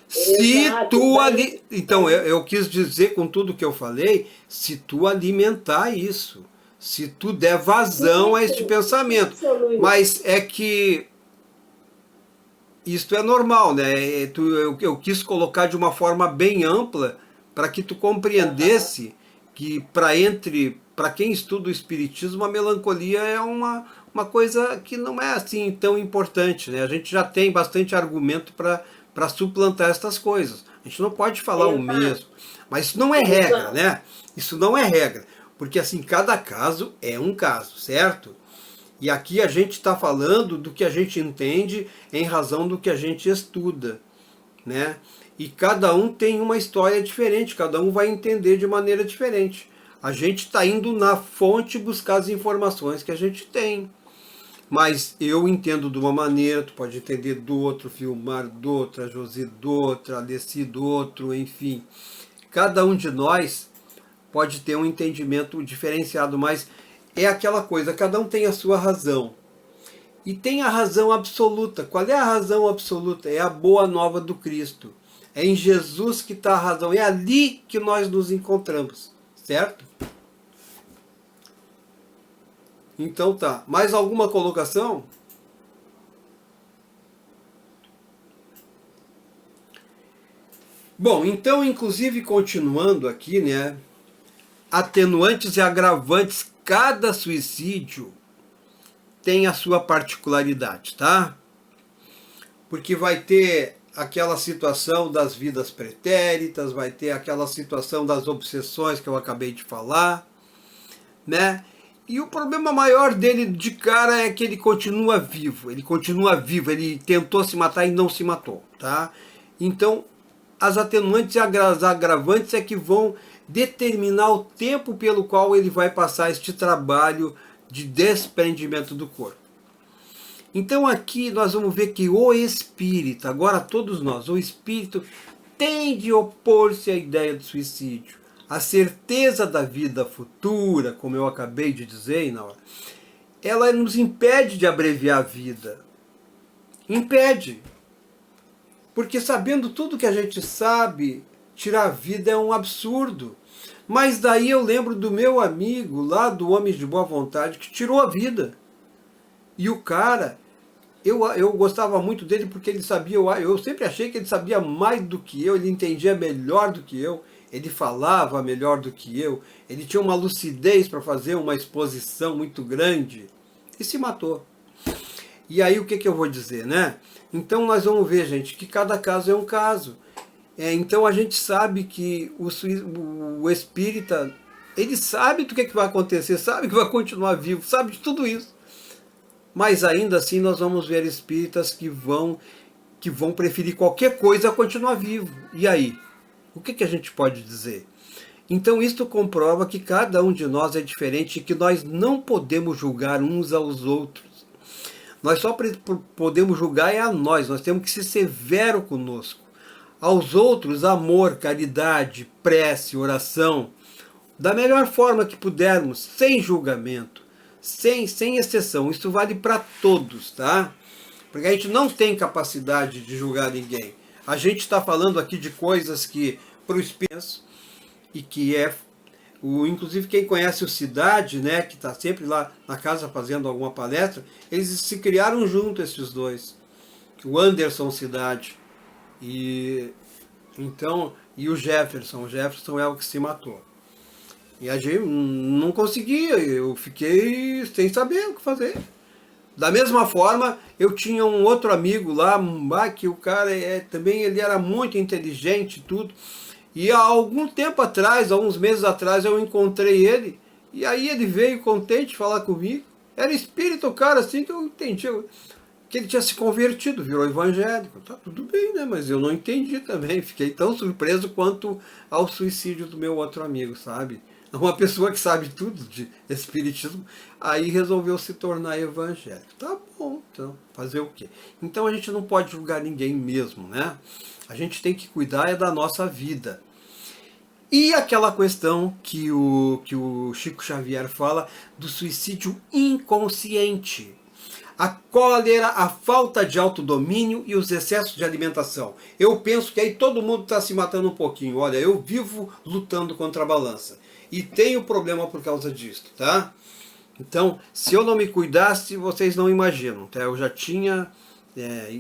[SPEAKER 1] Se tu ali... Então, eu quis dizer com tudo que eu falei, se tu alimentar isso, se tu der vazão a este pensamento. Mas é que isto é normal, né? Eu quis colocar de uma forma bem ampla para que tu compreendesse que para quem estuda o espiritismo, a melancolia é uma coisa que não é assim tão importante, né? A gente já tem bastante argumento para suplantar estas coisas. A gente não pode falar o mesmo. Mas isso não é regra, né? Isso não é regra. Porque assim, cada caso é um caso, certo? E aqui a gente está falando do que a gente entende em razão do que a gente estuda, né? E cada um tem uma história diferente, cada um vai entender de maneira diferente. A gente está indo na fonte buscar as informações que a gente tem. Mas eu entendo de uma maneira, tu pode entender do outro, Filmar do outro, a Josi do outro, a Alessi do outro, enfim. Cada um de nós pode ter um entendimento diferenciado, mas é aquela coisa, cada um tem a sua razão. E tem a razão absoluta. Qual é a razão absoluta? É a boa nova do Cristo. É em Jesus que está a razão. É ali que nós nos encontramos. Certo? Então tá. Mais alguma colocação? Bom, então, inclusive, continuando aqui, né? Atenuantes e agravantes, cada suicídio tem a sua particularidade, tá? Porque vai ter aquela situação das vidas pretéritas, vai ter aquela situação das obsessões que eu acabei de falar, né? E o problema maior dele de cara é que ele continua vivo. Ele continua vivo. Ele tentou se matar e não se matou, tá? Então, as atenuantes e as agravantes é que vão determinar o tempo pelo qual ele vai passar este trabalho de desprendimento do corpo. Então aqui nós vamos ver que o espírito, agora todos nós, o espírito tende a opor-se à ideia do suicídio. A certeza da vida futura, como eu acabei de dizer, ela nos impede de abreviar a vida. Impede. Porque sabendo tudo que a gente sabe, tirar a vida é um absurdo. Mas daí eu lembro do meu amigo lá do Homens de Boa Vontade que tirou a vida. E o cara, eu gostava muito dele porque ele sabia, eu sempre achei que ele sabia mais do que eu, ele entendia melhor do que eu, ele falava melhor do que eu, ele tinha uma lucidez para fazer uma exposição muito grande e se matou. E aí o que eu vou dizer, né? Então nós vamos ver, gente, que cada caso é um caso. Então a gente sabe que o espírita, ele sabe do que vai acontecer, sabe que vai continuar vivo, sabe de tudo isso. Mas ainda assim nós vamos ver espíritas que vão preferir qualquer coisa a continuar vivo. E aí? O que a gente pode dizer? Então isto comprova que cada um de nós é diferente e que nós não podemos julgar uns aos outros. Nós só podemos julgar a nós temos que ser severo conosco. Aos outros, amor, caridade, prece, oração, da melhor forma que pudermos, sem julgamento, sem exceção. Isso vale para todos, tá? Porque a gente não tem capacidade de julgar ninguém. A gente está falando aqui de coisas que para o espírito e que inclusive quem conhece o Cidade, né, que está sempre lá na casa fazendo alguma palestra, eles se criaram junto, esses dois. O Anderson Cidade e o Jefferson. O Jefferson é o que se matou. E a gente não conseguia, eu fiquei sem saber o que fazer. Da mesma forma, eu tinha um outro amigo lá, que o cara também ele era muito inteligente e tudo. E há algum tempo atrás, há uns meses atrás, eu encontrei ele. E aí ele veio contente falar comigo. Era espírita o cara, assim que eu entendi. Que ele tinha se convertido, virou evangélico. Tá tudo bem, né? Mas eu não entendi também. Fiquei tão surpreso quanto ao suicídio do meu outro amigo, sabe? Uma pessoa que sabe tudo de espiritismo, aí resolveu se tornar evangélico. Tá bom, então, fazer o quê? Então a gente não pode julgar ninguém mesmo, né? A gente tem que cuidar da nossa vida. E aquela questão que o Chico Xavier fala do suicídio inconsciente. A cólera, a falta de autodomínio e os excessos de alimentação. Eu penso que aí todo mundo está se matando um pouquinho. Olha, eu vivo lutando contra a balança. E tenho problema por causa disso, tá? Então, se eu não me cuidasse, vocês não imaginam, tá? Eu já tinha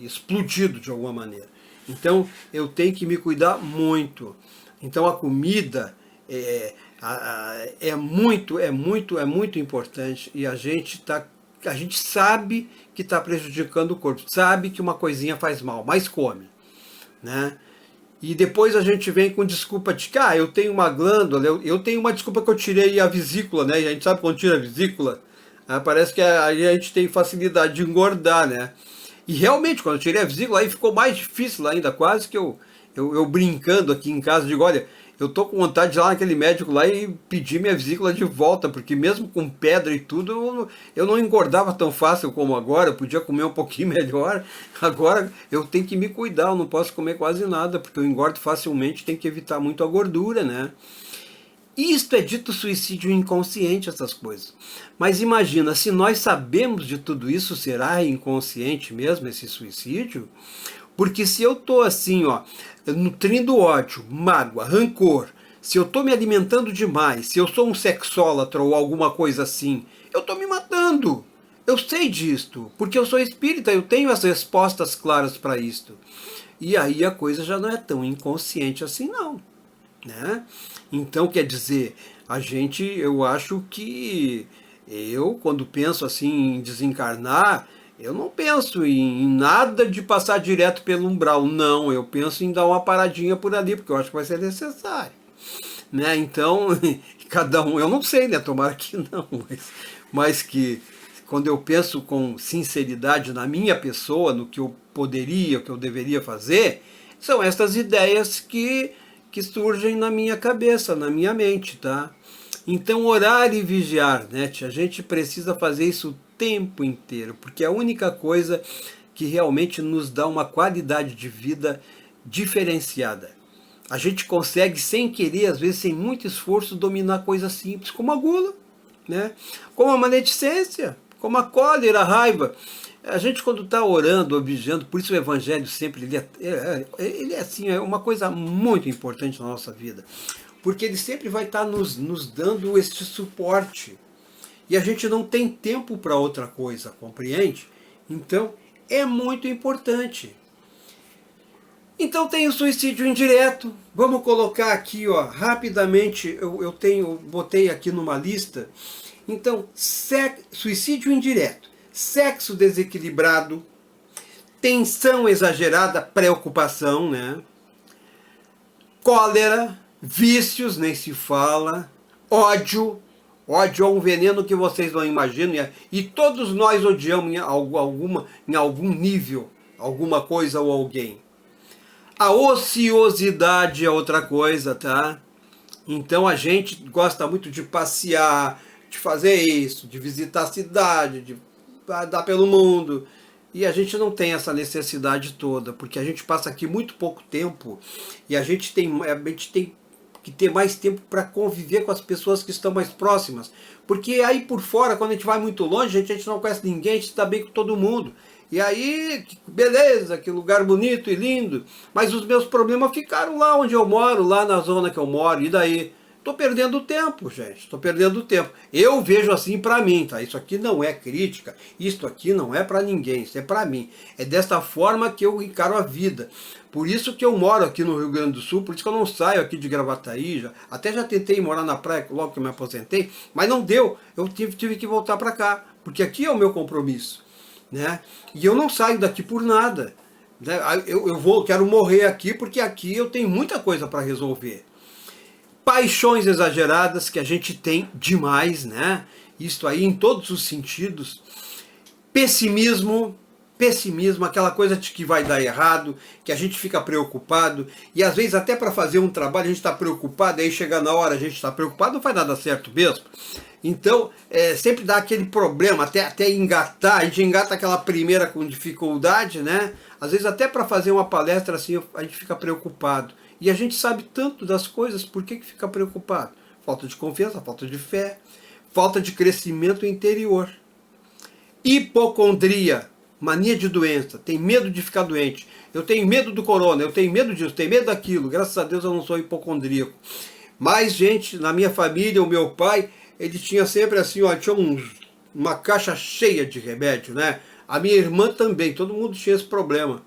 [SPEAKER 1] explodido de alguma maneira. Então, eu tenho que me cuidar muito. Então, a comida é muito importante e a gente sabe que está prejudicando o corpo, sabe que uma coisinha faz mal, mas come, né? E depois a gente vem com desculpa de que eu tenho uma glândula, eu tenho uma desculpa que eu tirei a vesícula, né? E a gente sabe quando tira a vesícula, parece que aí a gente tem facilidade de engordar, né? E realmente, quando eu tirei a vesícula, aí ficou mais difícil ainda, quase que eu brincando aqui em casa, digo, olha, eu tô com vontade de ir lá naquele médico lá e pedir minha vesícula de volta, porque mesmo com pedra e tudo, eu não engordava tão fácil como agora, eu podia comer um pouquinho melhor. Agora eu tenho que me cuidar, eu não posso comer quase nada, porque eu engordo facilmente, tenho que evitar muito a gordura, né? Isto é dito suicídio inconsciente, essas coisas. Mas imagina, se nós sabemos de tudo isso, será inconsciente mesmo esse suicídio? Porque se eu estou assim, nutrindo ódio, mágoa, rancor, se eu estou me alimentando demais, se eu sou um sexólatra ou alguma coisa assim, eu estou me matando. Eu sei disto, porque eu sou espírita, eu tenho as respostas claras para isto. E aí a coisa já não é tão inconsciente assim não, né? Então, quer dizer, eu acho que quando penso assim em desencarnar, eu não penso em nada de passar direto pelo umbral, não, eu penso em dar uma paradinha por ali, porque eu acho que vai ser necessário, né? Então, cada um, eu não sei, né? Tomara que não, mas mas que quando eu penso com sinceridade na minha pessoa, no que eu poderia, o que eu deveria fazer, são essas ideias que surgem na minha cabeça, na minha mente, tá? Então, orar e vigiar, né? A gente precisa fazer isso o tempo inteiro, porque é a única coisa que realmente nos dá uma qualidade de vida diferenciada. A gente consegue, sem querer, às vezes sem muito esforço, dominar coisas simples, como a gula, né? Como a maledicência, como a cólera, a raiva. A gente, quando está orando ou vigiando, por isso o Evangelho sempre ele é assim, é uma coisa muito importante na nossa vida, porque ele sempre vai estar nos dando este suporte. E a gente não tem tempo para outra coisa, compreende? Então, é muito importante. Então tem o suicídio indireto. Vamos colocar aqui, ó, rapidamente, botei aqui numa lista. Então, suicídio indireto, sexo desequilibrado, tensão exagerada, preocupação, né? Cólera, vícios, nem se fala, ódio. Ódio é um veneno que vocês não imaginam, e todos nós odiamos em algum nível, alguma coisa ou alguém. A ociosidade é outra coisa, tá? Então a gente gosta muito de passear, de fazer isso, de visitar a cidade, de andar pelo mundo. E a gente não tem essa necessidade toda, porque a gente passa aqui muito pouco tempo e a gente tem que ter mais tempo para conviver com as pessoas que estão mais próximas. Porque aí por fora, quando a gente vai muito longe, a gente não conhece ninguém, a gente está bem com todo mundo. E aí, beleza, que lugar bonito e lindo, mas os meus problemas ficaram lá onde eu moro, lá na zona que eu moro, e daí? Estou perdendo tempo, gente, estou perdendo tempo. Eu vejo assim para mim, tá? Isso aqui não é crítica, isso aqui não é para ninguém, isso é para mim. É desta forma que eu encaro a vida. Por isso que eu moro aqui no Rio Grande do Sul, por isso que eu não saio aqui de Gravataí, até já tentei morar na praia logo que eu me aposentei, mas não deu, eu tive que voltar para cá, porque aqui é o meu compromisso, né? E eu não saio daqui por nada, né? Quero morrer aqui, porque aqui eu tenho muita coisa para resolver. Paixões exageradas, que a gente tem demais, né? Isso aí em todos os sentidos. Pessimismo, aquela coisa de que vai dar errado, que a gente fica preocupado, e às vezes até para fazer um trabalho a gente está preocupado, aí chega na hora a gente está preocupado, não faz nada certo mesmo. Então, sempre dá aquele problema, até engatar, a gente engata aquela primeira com dificuldade, né? Às vezes até para fazer uma palestra assim a gente fica preocupado. E a gente sabe tanto das coisas, por que fica preocupado? Falta de confiança, falta de fé, falta de crescimento interior. Hipocondria, mania de doença, tem medo de ficar doente. Eu tenho medo do corona, eu tenho medo disso, tenho medo daquilo. Graças a Deus eu não sou hipocondríaco. Mas, gente, na minha família, o meu pai, ele tinha sempre assim, ó, tinha uma caixa cheia de remédio, né? A minha irmã também, todo mundo tinha esse problema.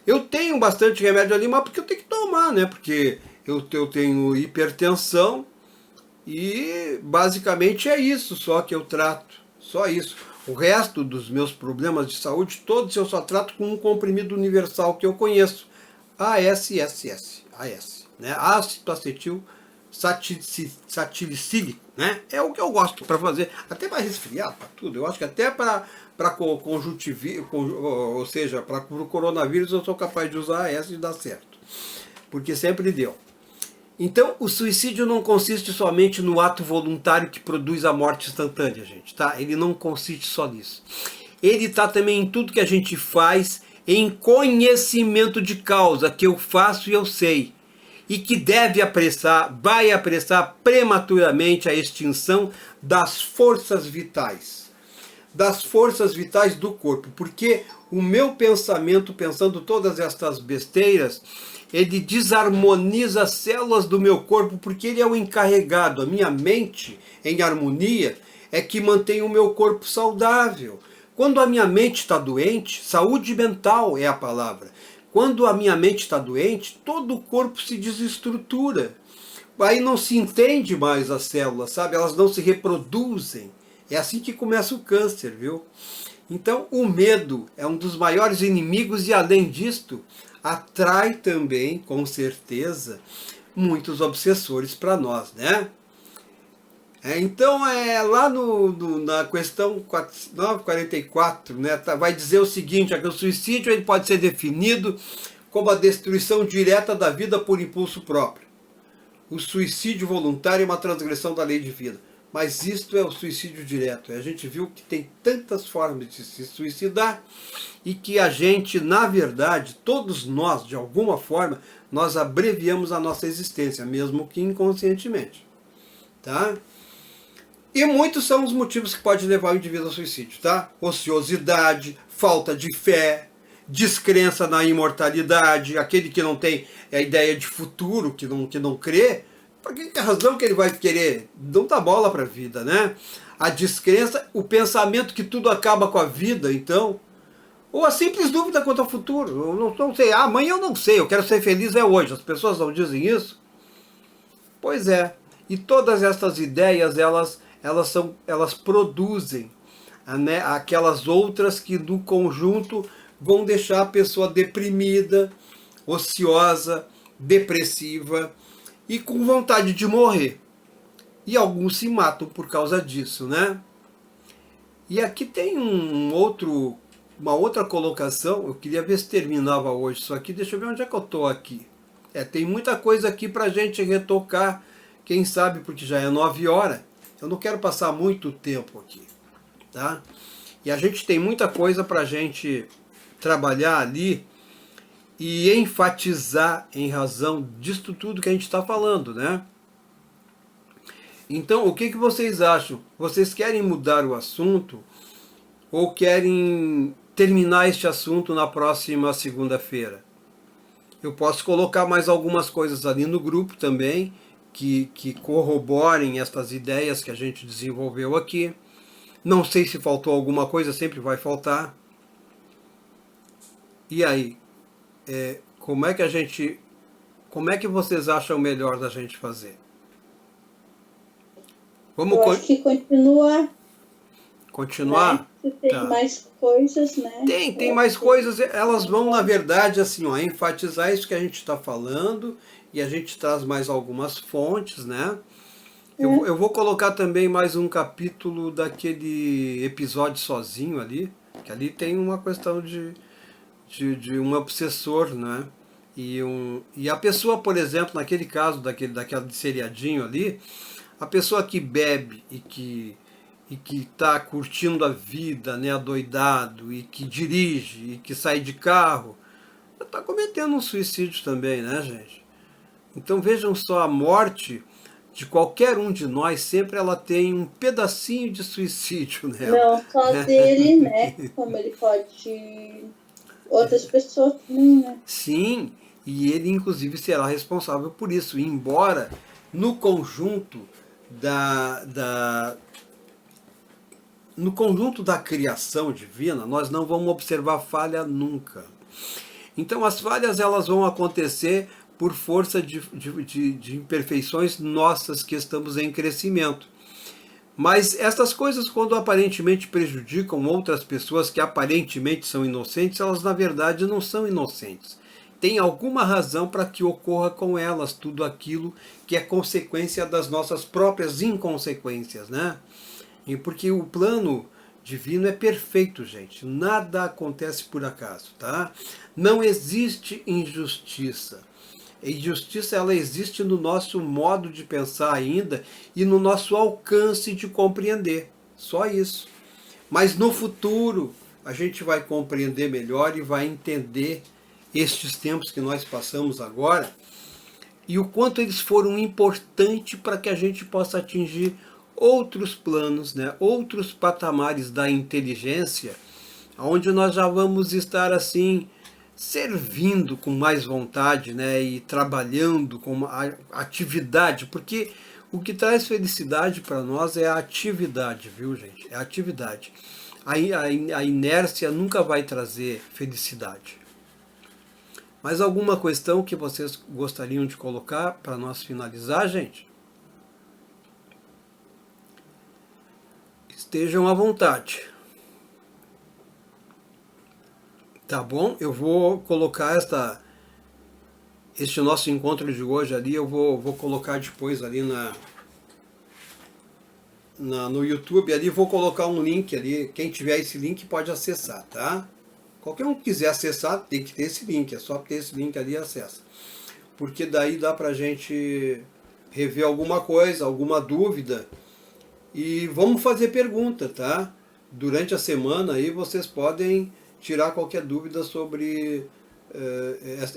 [SPEAKER 1] Eu tenho bastante remédio ali, mas porque eu tenho que tomar, né? Porque eu tenho hipertensão e basicamente é isso só que eu trato. Só isso. O resto dos meus problemas de saúde, todos eu só trato com um comprimido universal que eu conheço. AS, né? Ácido acetil salicílico, né? É o que eu gosto para fazer, até para resfriar, para tudo. Eu acho que até para conjuntivite, ou seja, para o coronavírus eu sou capaz de usar essa e dar certo, porque sempre deu. Então, o suicídio não consiste somente no ato voluntário que produz a morte instantânea, gente, tá? Ele não consiste só nisso. Ele está também em tudo que a gente faz, em conhecimento de causa, que eu faço e eu sei, e que vai apressar prematuramente a extinção das forças vitais. Das forças vitais do corpo, porque o meu pensamento, pensando todas estas besteiras, ele desarmoniza as células do meu corpo, porque ele é o encarregado, a minha mente em harmonia é que mantém o meu corpo saudável. Quando a minha mente está doente, saúde mental é a palavra, quando a minha mente está doente, todo o corpo se desestrutura, aí não se entende mais as células, sabe? Elas não se reproduzem. É assim que começa o câncer, viu? Então, o medo é um dos maiores inimigos e, além disto, atrai também, com certeza, muitos obsessores para nós, né? Então, lá na questão 944, né, vai dizer o seguinte, que o suicídio ele pode ser definido como a destruição direta da vida por impulso próprio. O suicídio voluntário é uma transgressão da lei divina. Mas isto é o suicídio direto. A gente viu que tem tantas formas de se suicidar e que a gente, na verdade, todos nós, de alguma forma, nós abreviamos a nossa existência, mesmo que inconscientemente. Tá? E muitos são os motivos que podem levar o indivíduo ao suicídio. Tá? Ociosidade, falta de fé, descrença na imortalidade, aquele que não tem a ideia de futuro, que não crê, por que razão que ele vai querer? Não dá bola para a vida, né? A descrença, o pensamento que tudo acaba com a vida, então, ou a simples dúvida quanto ao futuro. Eu não sei, amanhã eu não sei, eu quero ser feliz hoje. As pessoas não dizem isso? Pois é. E todas essas ideias, elas produzem, né, aquelas outras que no conjunto vão deixar a pessoa deprimida, ociosa, depressiva e com vontade de morrer. E alguns se matam por causa disso, né? E aqui tem uma outra colocação, eu queria ver se terminava hoje isso aqui, deixa eu ver onde é que eu estou aqui. Tem muita coisa aqui para a gente retocar, quem sabe, porque já é 9 horas, eu não quero passar muito tempo aqui, tá? E a gente tem muita coisa para a gente trabalhar ali e enfatizar em razão disto tudo que a gente está falando, né? Então, o que vocês acham? Vocês querem mudar o assunto ou querem terminar este assunto na próxima segunda-feira? Eu posso colocar mais algumas coisas ali no grupo também, que corroborem estas ideias que a gente desenvolveu aqui. Não sei se faltou alguma coisa, sempre vai faltar. E aí? Como é que vocês acham melhor da gente fazer?
[SPEAKER 3] Eu acho que continua.
[SPEAKER 1] Continuar?
[SPEAKER 3] Né? Tem
[SPEAKER 1] Tá.
[SPEAKER 3] mais coisas, né?
[SPEAKER 1] Tem mais coisas, elas vão, na verdade, assim, enfatizar isso que a gente está falando, e a gente traz mais algumas fontes, né? Eu vou colocar também mais um capítulo daquele episódio sozinho ali, que ali tem uma questão de um obsessor, né? E a pessoa, por exemplo, naquele caso daquele seriadinho ali, a pessoa que bebe e que está curtindo a vida, né, adoidado, e que dirige, e que sai de carro, está cometendo um suicídio também, né, gente? Então vejam só, a morte de qualquer um de nós, sempre ela tem um pedacinho de suicídio nela.
[SPEAKER 3] Não só dele, né? Como ele pode... Outras pessoas também, né?
[SPEAKER 1] Sim, e ele inclusive será responsável por isso, embora no conjunto no conjunto da criação divina, nós não vamos observar falha nunca. Então as falhas elas vão acontecer por força de imperfeições nossas que estamos em crescimento. Mas essas coisas, quando aparentemente prejudicam outras pessoas que aparentemente são inocentes, elas na verdade não são inocentes. Tem alguma razão para que ocorra com elas tudo aquilo que é consequência das nossas próprias inconsequências, né? E porque o plano divino é perfeito, gente. Nada acontece por acaso, tá? Não existe injustiça. A injustiça ela existe no nosso modo de pensar ainda e no nosso alcance de compreender. Só isso. Mas no futuro a gente vai compreender melhor e vai entender estes tempos que nós passamos agora e o quanto eles foram importantes para que a gente possa atingir outros planos, né, outros patamares da inteligência, onde nós já vamos estar assim servindo com mais vontade, né, e trabalhando com atividade, porque o que traz felicidade para nós é a atividade, viu, gente? É a atividade. A inércia nunca vai trazer felicidade. Mais alguma questão que vocês gostariam de colocar para nós finalizar, gente? Estejam à vontade. Tá bom? Eu vou colocar este nosso encontro de hoje ali, eu vou colocar depois ali no YouTube ali, vou colocar um link ali, quem tiver esse link pode acessar, tá? Qualquer um que quiser acessar, tem que ter esse link, é só ter esse link ali e acessa. Porque daí dá pra gente rever alguma coisa, alguma dúvida, e vamos fazer pergunta, tá? Durante a semana aí vocês podem tirar qualquer dúvida sobre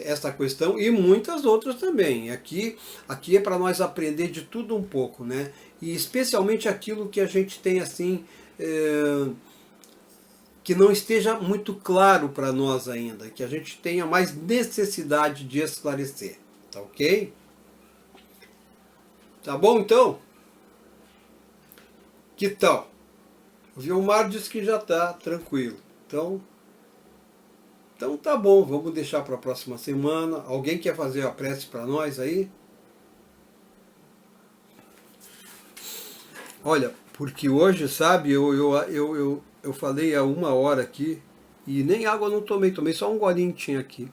[SPEAKER 1] esta questão e muitas outras também. Aqui é para nós aprender de tudo um pouco, né? E especialmente aquilo que a gente tem assim, que não esteja muito claro para nós ainda, que a gente tenha mais necessidade de esclarecer, tá ok? Tá bom então? Que tal? O Vilmar disse que já está tranquilo. Então tá bom, vamos deixar para a próxima semana. Alguém quer fazer a prece para nós aí? Olha, porque hoje, sabe, eu falei há 1 hora aqui e nem água eu não tomei, tomei só um golinho que tinha aqui.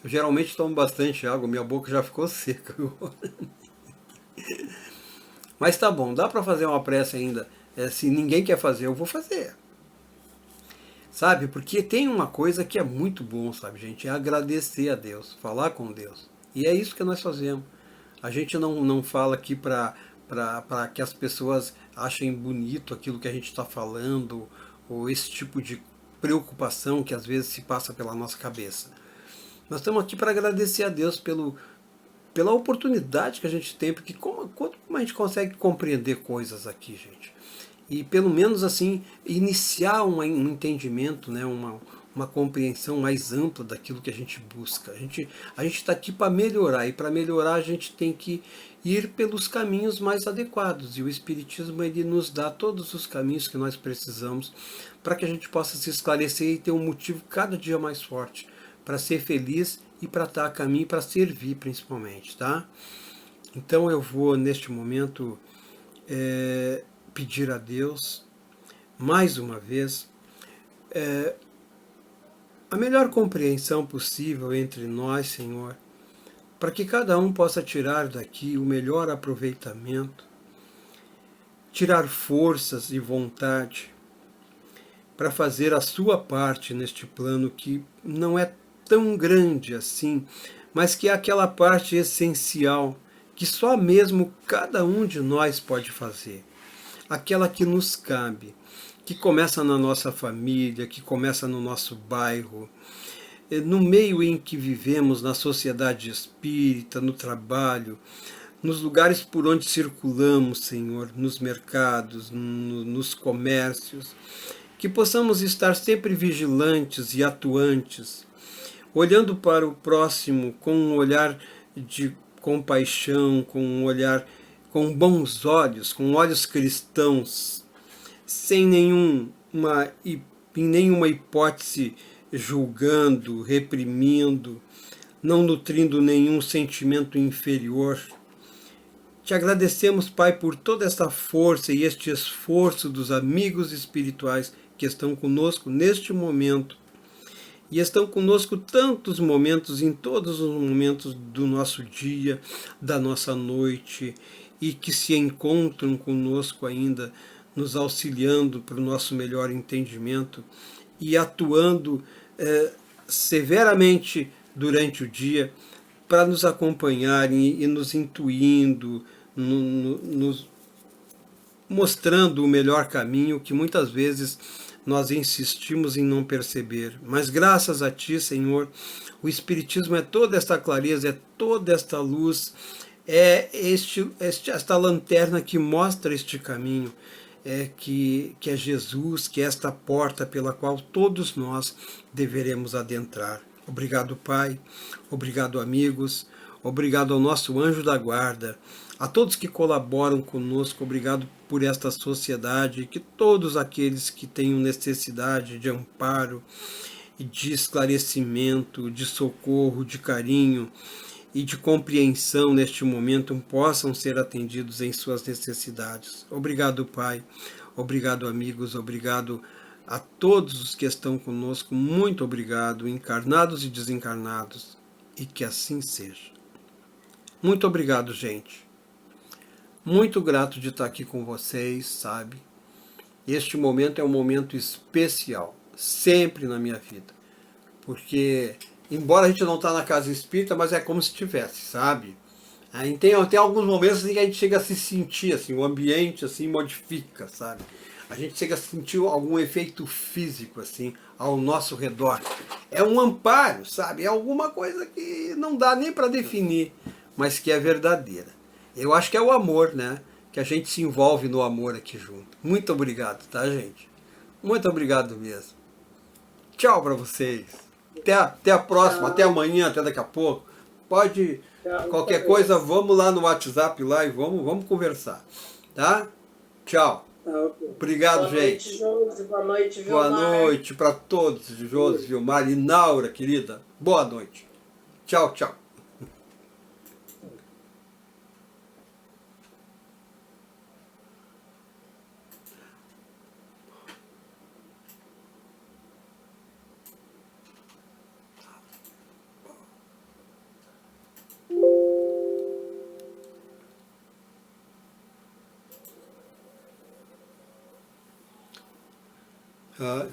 [SPEAKER 1] Eu geralmente tomo bastante água, minha boca já ficou seca agora. Mas tá bom, dá para fazer uma prece ainda. Se ninguém quer fazer, eu vou fazer. Sabe, porque tem uma coisa que é muito bom, sabe, gente, é agradecer a Deus, falar com Deus. E é isso que nós fazemos. A gente não fala aqui para que as pessoas achem bonito aquilo que a gente está falando, ou esse tipo de preocupação que às vezes se passa pela nossa cabeça. Nós estamos aqui para agradecer a Deus pela oportunidade que a gente tem, porque como a gente consegue compreender coisas aqui, gente? E pelo menos assim, iniciar um entendimento, né, uma compreensão mais ampla daquilo que a gente busca. A gente está aqui para melhorar, e para melhorar a gente tem que ir pelos caminhos mais adequados. E o Espiritismo ele nos dá todos os caminhos que nós precisamos para que a gente possa se esclarecer e ter um motivo cada dia mais forte para ser feliz e para estar a caminho, para servir principalmente, tá? Então eu vou neste momento pedir a Deus mais uma vez a melhor compreensão possível entre nós, Senhor, para que cada um possa tirar daqui o melhor aproveitamento, tirar forças e vontade para fazer a sua parte neste plano que não é tão grande assim, mas que é aquela parte essencial que só mesmo cada um de nós pode fazer. Aquela que nos cabe, que começa na nossa família, que começa no nosso bairro, no meio em que vivemos, na sociedade espírita, no trabalho, nos lugares por onde circulamos, Senhor, nos mercados, nos comércios, que possamos estar sempre vigilantes e atuantes, olhando para o próximo com um olhar de compaixão, com um olhar com bons olhos, com olhos cristãos, sem nenhuma hipótese julgando, reprimindo, não nutrindo nenhum sentimento inferior. Te agradecemos, Pai, por toda esta força e este esforço dos amigos espirituais que estão conosco neste momento. E estão conosco tantos momentos, em todos os momentos do nosso dia, da nossa noite, e que se encontram conosco ainda, nos auxiliando para o nosso melhor entendimento e atuando severamente durante o dia para nos acompanharem e nos intuindo, nos mostrando o melhor caminho que muitas vezes nós insistimos em não perceber. Mas graças a Ti, Senhor, o Espiritismo é toda esta clareza, é toda esta luz, é esta lanterna que mostra este caminho, que é Jesus, que é esta porta pela qual todos nós deveremos adentrar. Obrigado, Pai, obrigado, amigos, obrigado ao nosso anjo da guarda, a todos que colaboram conosco, obrigado por esta sociedade, que todos aqueles que tenham necessidade de amparo, de esclarecimento, de socorro, de carinho e de compreensão neste momento possam ser atendidos em suas necessidades. Obrigado, Pai. Obrigado, amigos. Obrigado a todos os que estão conosco. Muito obrigado, encarnados e desencarnados. E que assim seja. Muito obrigado, gente. Muito grato de estar aqui com vocês, sabe? Este momento é um momento especial, sempre na minha vida. Porque, embora a gente não está na casa espírita, mas é como se estivesse, sabe? Aí tem alguns momentos assim, que a gente chega a se sentir, assim, o ambiente assim modifica, sabe? A gente chega a sentir algum efeito físico, assim, ao nosso redor. É um amparo, sabe? É alguma coisa que não dá nem para definir, mas que é verdadeira. Eu acho que é o amor, né? Que a gente se envolve no amor aqui junto. Muito obrigado, tá, gente? Muito obrigado mesmo. Tchau para vocês. Até a próxima, até amanhã, até daqui a pouco. Pode, qualquer coisa, vamos lá no WhatsApp lá e vamos conversar. Tá? Tchau. Obrigado, gente.
[SPEAKER 2] Boa noite, Josi. Boa noite,
[SPEAKER 1] Boa
[SPEAKER 2] Vilmar.
[SPEAKER 1] noite para todos, Josi, Vilmar e Naura, querida. Boa noite. Tchau, tchau. Ah.